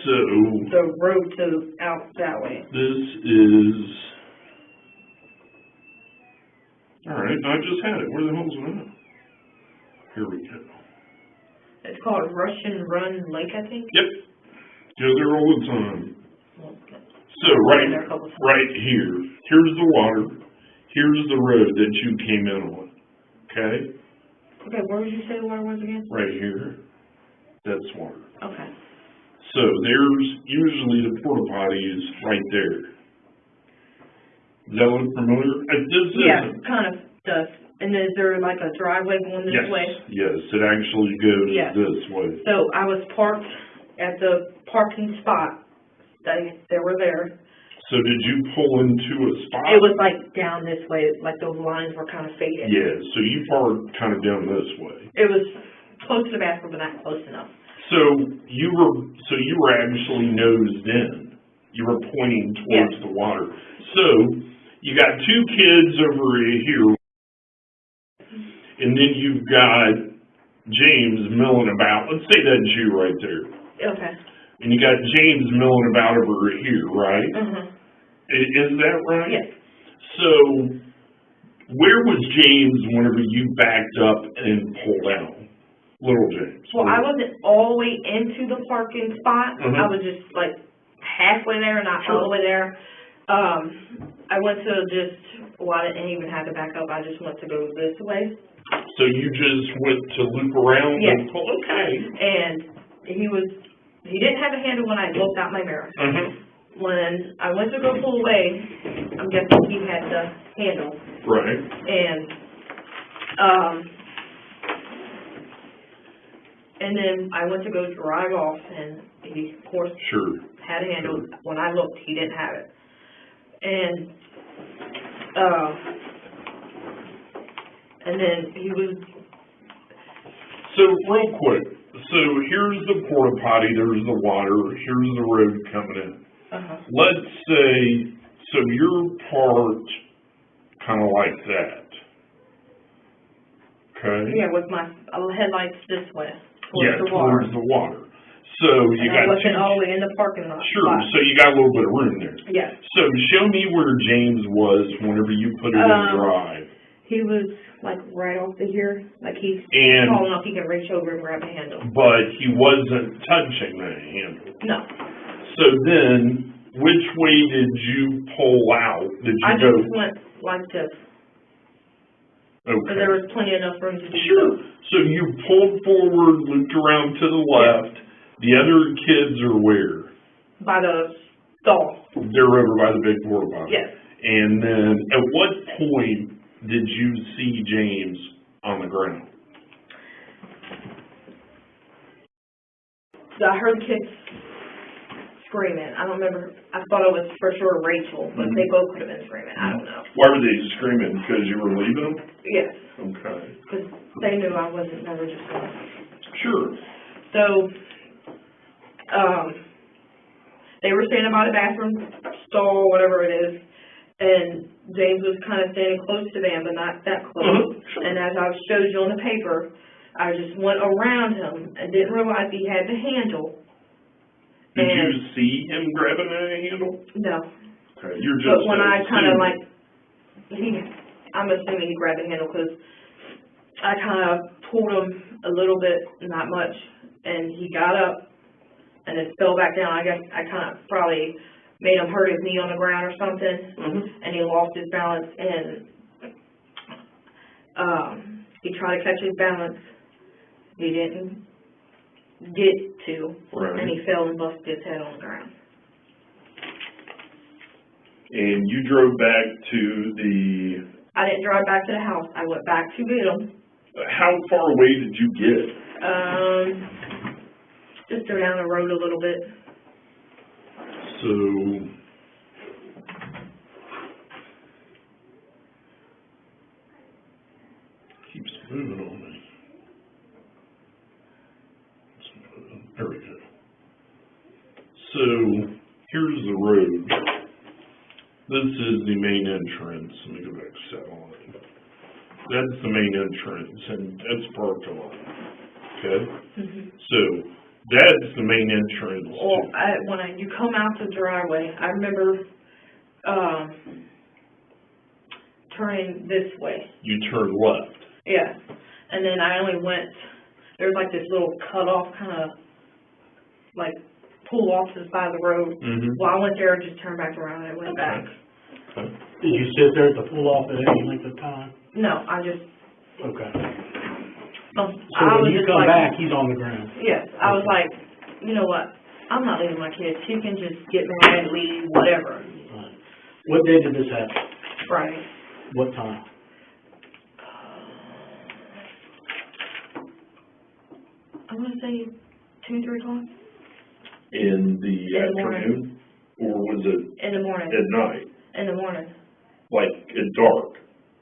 F: the road to out that way.
E: This is, all right, I just had it. Where the hell's it at? Here we go.
F: It's called Russian Run Lake, I think.
E: Yep. Go there all the time. So right here, here's the water. Here's the road that you came in on. Okay?
F: Okay, where did you say the water was again?
E: Right here. That's water.
F: Okay.
E: So there's usually the porta potties right there. Does that look familiar?
F: Yeah, kind of does. And is there like a driveway going this way?
E: Yes, it actually goes this way.
F: So I was parked at the parking spot. They were there.
E: So did you pull into a spot?
F: It was like down this way, like those lines were kind of faded.
E: Yeah, so you parked kind of down this way.
F: It was close to the bathroom, but not close enough.
E: So you were actually nosed in. You were pointing towards the water. So you got two kids over here, and then you've got James milling about. Let's say that's you right there.
F: Okay.
E: And you got James milling about over here, right?
F: Mm-hmm.
E: Is that right?
F: Yes.
E: So where was James whenever you backed up and pulled out? Little James.
F: Well, I wasn't all the way into the parking spot.
E: Mm-hmm.
F: I was just like halfway there, not all the way there. I went to I didn't even have to back up. I just went to go this way.
E: So you just went to loop around and pull? Okay.
F: And he didn't have a handle when I looked out my mirror.
E: Mm-hmm.
F: When I went to go pull away, I'm guessing he had the handle.
E: Right.
F: And then I went to go drive off, and he, of course, had a handle. When I looked, he didn't have it. And then he was...
E: So real quick, so here's the porta potty, there's the water, here's the road coming in. Let's say, so you're parked kind of like that. Okay?
F: Yeah, with my headlights this way.
E: Towards the water. So you got
F: I wasn't all the way in the parking lot.
E: Sure, so you got a little bit of room there.
F: Yes.
E: So show me where James was whenever you put it in drive.
F: He was like right off the here, like he's
E: And-
F: tall enough he can reach over and grab the handle.
E: But he wasn't touching the handle.
F: No,
E: So then, which way did you pull out? Did you
F: I
E: go?
F: just went like this,
E: Okay.
F: but there was plenty enough room to do
E: Sure. So you pulled forward, looped around to the left. The other kids are where?
F: by the stall.
E: They're over by the big porta potty.
F: Yes.
E: And then, at what point did you see James on the ground?
F: So I heard kids screaming. I don't remember. I thought it was for sure Rachel, but they both could have been screaming. I don't know.
E: Why were they screaming? Because you were leaving them?
F: Yes,
E: Okay.
F: because they knew I wasn't never just going.
E: Sure.
F: So, they were standing by the bathroom stall, whatever it is, and James was kind of standing close to them, but not that close.
E: Sure.
F: And as I showed you on the paper, I just went around him and didn't realize he had the handle.
E: Did
F: And-
E: you see him grabbing a handle?
F: No.
E: Okay. You're just.
F: But when I kind of
E: assuming.
F: I'm assuming he grabbed the handle because I kind of pulled him a little bit, not much, and he got up and then fell back down. I guess I kind of probably made him hurt his knee on the ground or something, and he lost his balance, and he tried to catch his balance. He didn't get to,
E: Right.
F: and he fell and busted his head on the ground.
E: And you drove back to the.
F: I didn't drive back to the house. I went back to get him.
E: How far away did you get?
F: Just go down the road a little bit.
E: So. Keeps moving on me. There we go. So, here's the road. This is the main entrance. Let me go back to satellite. That's the main entrance, and that's parked lot. Okay? So, that's the main entrance.
F: Well, when you come out the driveway, I remember turning this way.
E: You turn left.
F: Yeah. And then I only went, there's like this little cutoff kind of like pull off to the side of the road. Well, I went there and just turned back around and I went back.
E: Okay.
G: Did you sit there at the pull off at any length of time?
F: No, I just,
G: Okay.
F: I
G: So
F: was
G: when you
F: just
G: come
F: like,
G: back, he's on the ground.
F: yes, I was like, you know what? I'm not leaving my kids. She can just get mad, leave, whatever.
G: Right. What day did this happen?
F: Friday.
G: What time?
F: I want to say 2, 3 o'clock
E: In the
F: the
E: afternoon? Or was it
F: in the morning.
E: at night?
F: In the morning.
E: Like at dark?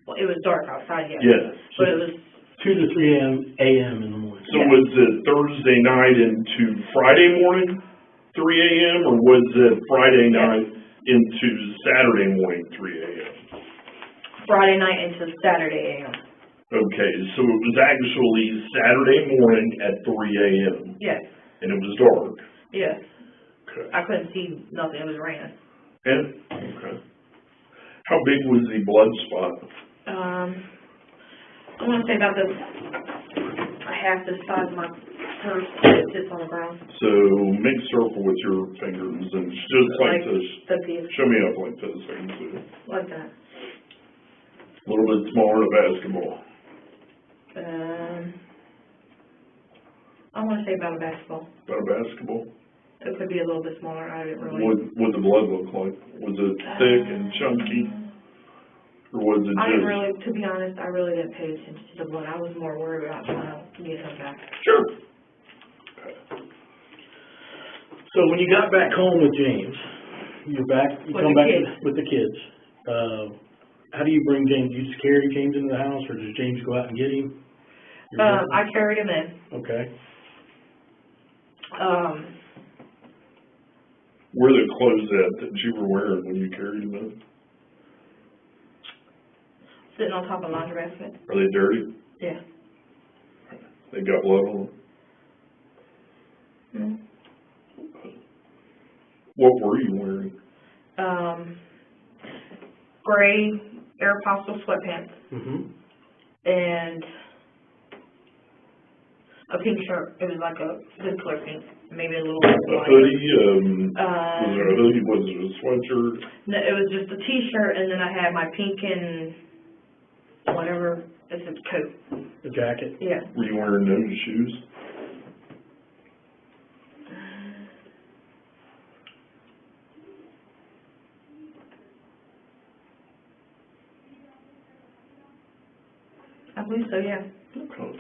F: Well, it was dark outside, yes.
E: Yes.
F: But it was
G: 2 to 3 a.m. in the morning.
E: So
F: Yeah.
E: was it Thursday night into Friday morning, 3 a.m., or was it Friday night into Saturday morning, 3 a.m.?
F: Friday night into Saturday a.m.
E: Okay, so it was actually Saturday morning at 3 a.m.,
F: Yes,
E: and it was dark.
F: yes.
E: Okay.
F: I couldn't see nothing. It was raining.
E: And, okay. How big was the blood spot?
F: I want to say about half the size of my purse that sits on the ground.
E: So make a circle with your fingers and just like this.
F: The
E: Show me up like this, I can see.
F: like that.
E: A little bit smaller than a basketball.
F: I want to say about a basketball.
E: About a basketball?
F: It could be a little bit smaller. I didn't really.
E: What the blood look like? Was it thick and chunky? Or was it
F: I
E: just?
F: didn't really, to be honest, I really didn't pay attention to the blood. I was more worried about trying to get him back.
E: Sure.
G: So when you got back home with James, you
F: With
G: come
F: the
G: back
F: kids.
G: with the kids. How do you bring James? Do you just carry James into the house, or does James go out and get him?
F: I carried him in.
G: Okay.
E: Where the clothes at that you were wearing when you carried them in?
F: Sitting on top of the laundry basket.
E: Are they dirty?
F: Yeah.
E: They got blood on them? What were you wearing?
F: Gray Aeropostale sweatpants. and a pink shirt. It was like a good color pink, maybe a little bit
E: A
F: white.
E: hoodie, was there a hoodie, was it a sweatshirt?
F: No, it was just a t-shirt, and then I had my pink and whatever, it's a coat.
G: The jacket?
F: Yeah.
E: Were you wearing those shoes?
F: I believe so, yeah.
E: Okay.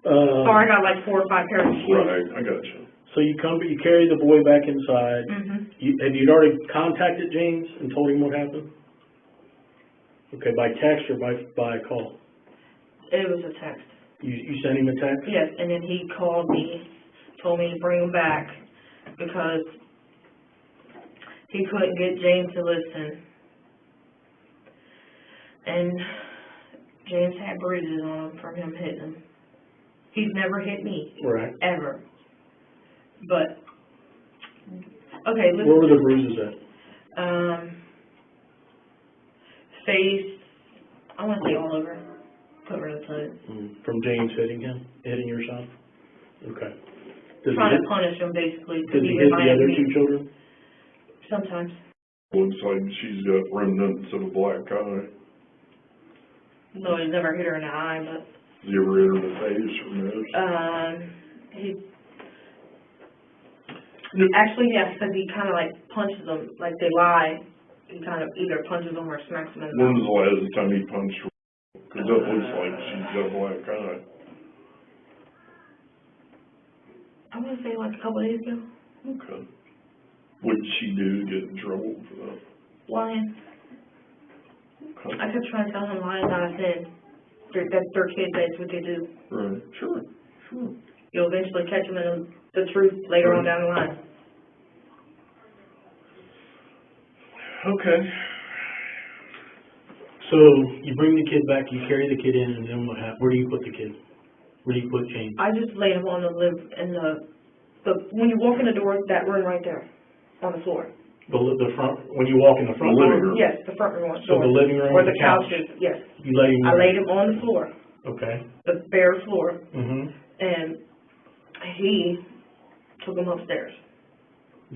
F: So I got like 4 or 5 pairs of shoes.
E: Right, I got you.
G: So you carry the boy back inside.
F: Mm-hmm.
G: Have you already contacted James and told him what happened? Okay, by text or by call?
F: It was a text.
G: You sent him a text?
F: Yes, and then he called me, told me to bring him back because he couldn't get James to listen. And James had bruises on him from him hitting him. He's never hit me.
G: Right.
F: Ever. But, okay, listen.
G: Where were the bruises at?
F: Face, I want to say all over. Cover the hood.
G: From James hitting your son? Okay.
F: Trying to punish him, basically.
G: Did he hit the other 2 children?
F: Sometimes.
E: Looks like she's got remnants of a black eye.
F: No, he's never hit her in the eye, but...
E: Has he ever hit her in the face or nose?
F: Actually, yes, because he kind of like punches them, like they lie. He kind of either punches them or smacks them in the
E: When
F: mouth.
E: was the last time he punched her? Because that looks like she's got a black eye.
F: I want to say like a couple of days ago.
E: Okay. What did she do to get in trouble for that?
F: Lying.
E: Okay.
F: I kept trying to tell him lying not a sin. That's their kids, that's what they do.
E: Right. Sure.
F: You'll eventually catch them in the truth later on down the line.
E: Okay.
G: So you bring the kid back, you carry the kid in, and then what happens? Where do you put the kid? Where do you put James?
F: I just laid him on the when you walk in the door, that room right there, on the floor.
G: The front, when you walk in the front
E: The living
G: door?
E: room.
F: Yes, the front room.
G: So the living room
F: or
G: and
F: the
G: the couch.
F: couches, yes.
G: You laid him
F: I
G: there?
F: laid him on the floor,
G: Okay.
F: the bare floor,
G: Mm-hmm.
F: and he took him upstairs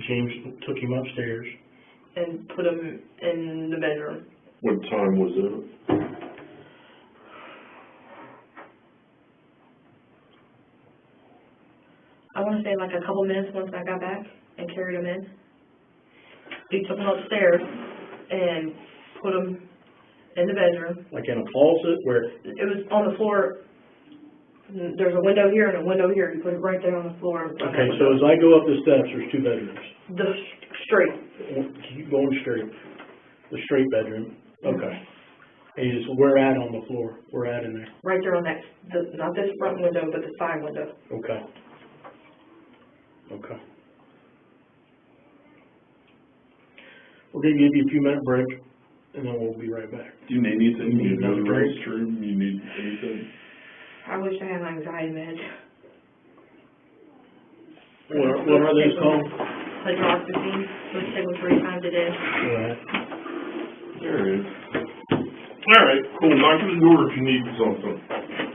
G: James took him upstairs.
F: and put him in the bedroom.
E: What time was it?
F: I want to say like a couple minutes once I got back and carried him in. He took him upstairs and put him in the bedroom.
G: Like in a closet where?
F: It was on the floor. There's a window here and a window here. He put it right there on the floor.
G: Okay, so as I go up the steps, there's 2 bedrooms.
F: The straight.
G: Keep going straight. The straight bedroom. Okay. And you just, where at on the floor? Where at in there?
F: Right there on that, not this front window, but the side window.
G: Okay. Okay. We're going to give you a few minute break, and then we'll be right back.
E: Do you need anything? You need
G: another
E: another
G: drink?
E: restroom? You need anything?
F: I wish I had my anxiety meds.
G: What are those called?
F: Hydroxyzine, which take them 3 times a day.
G: Right.
E: There it is. All right, cool. Knock on the door if you need something.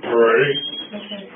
E: All right.
F: Okay.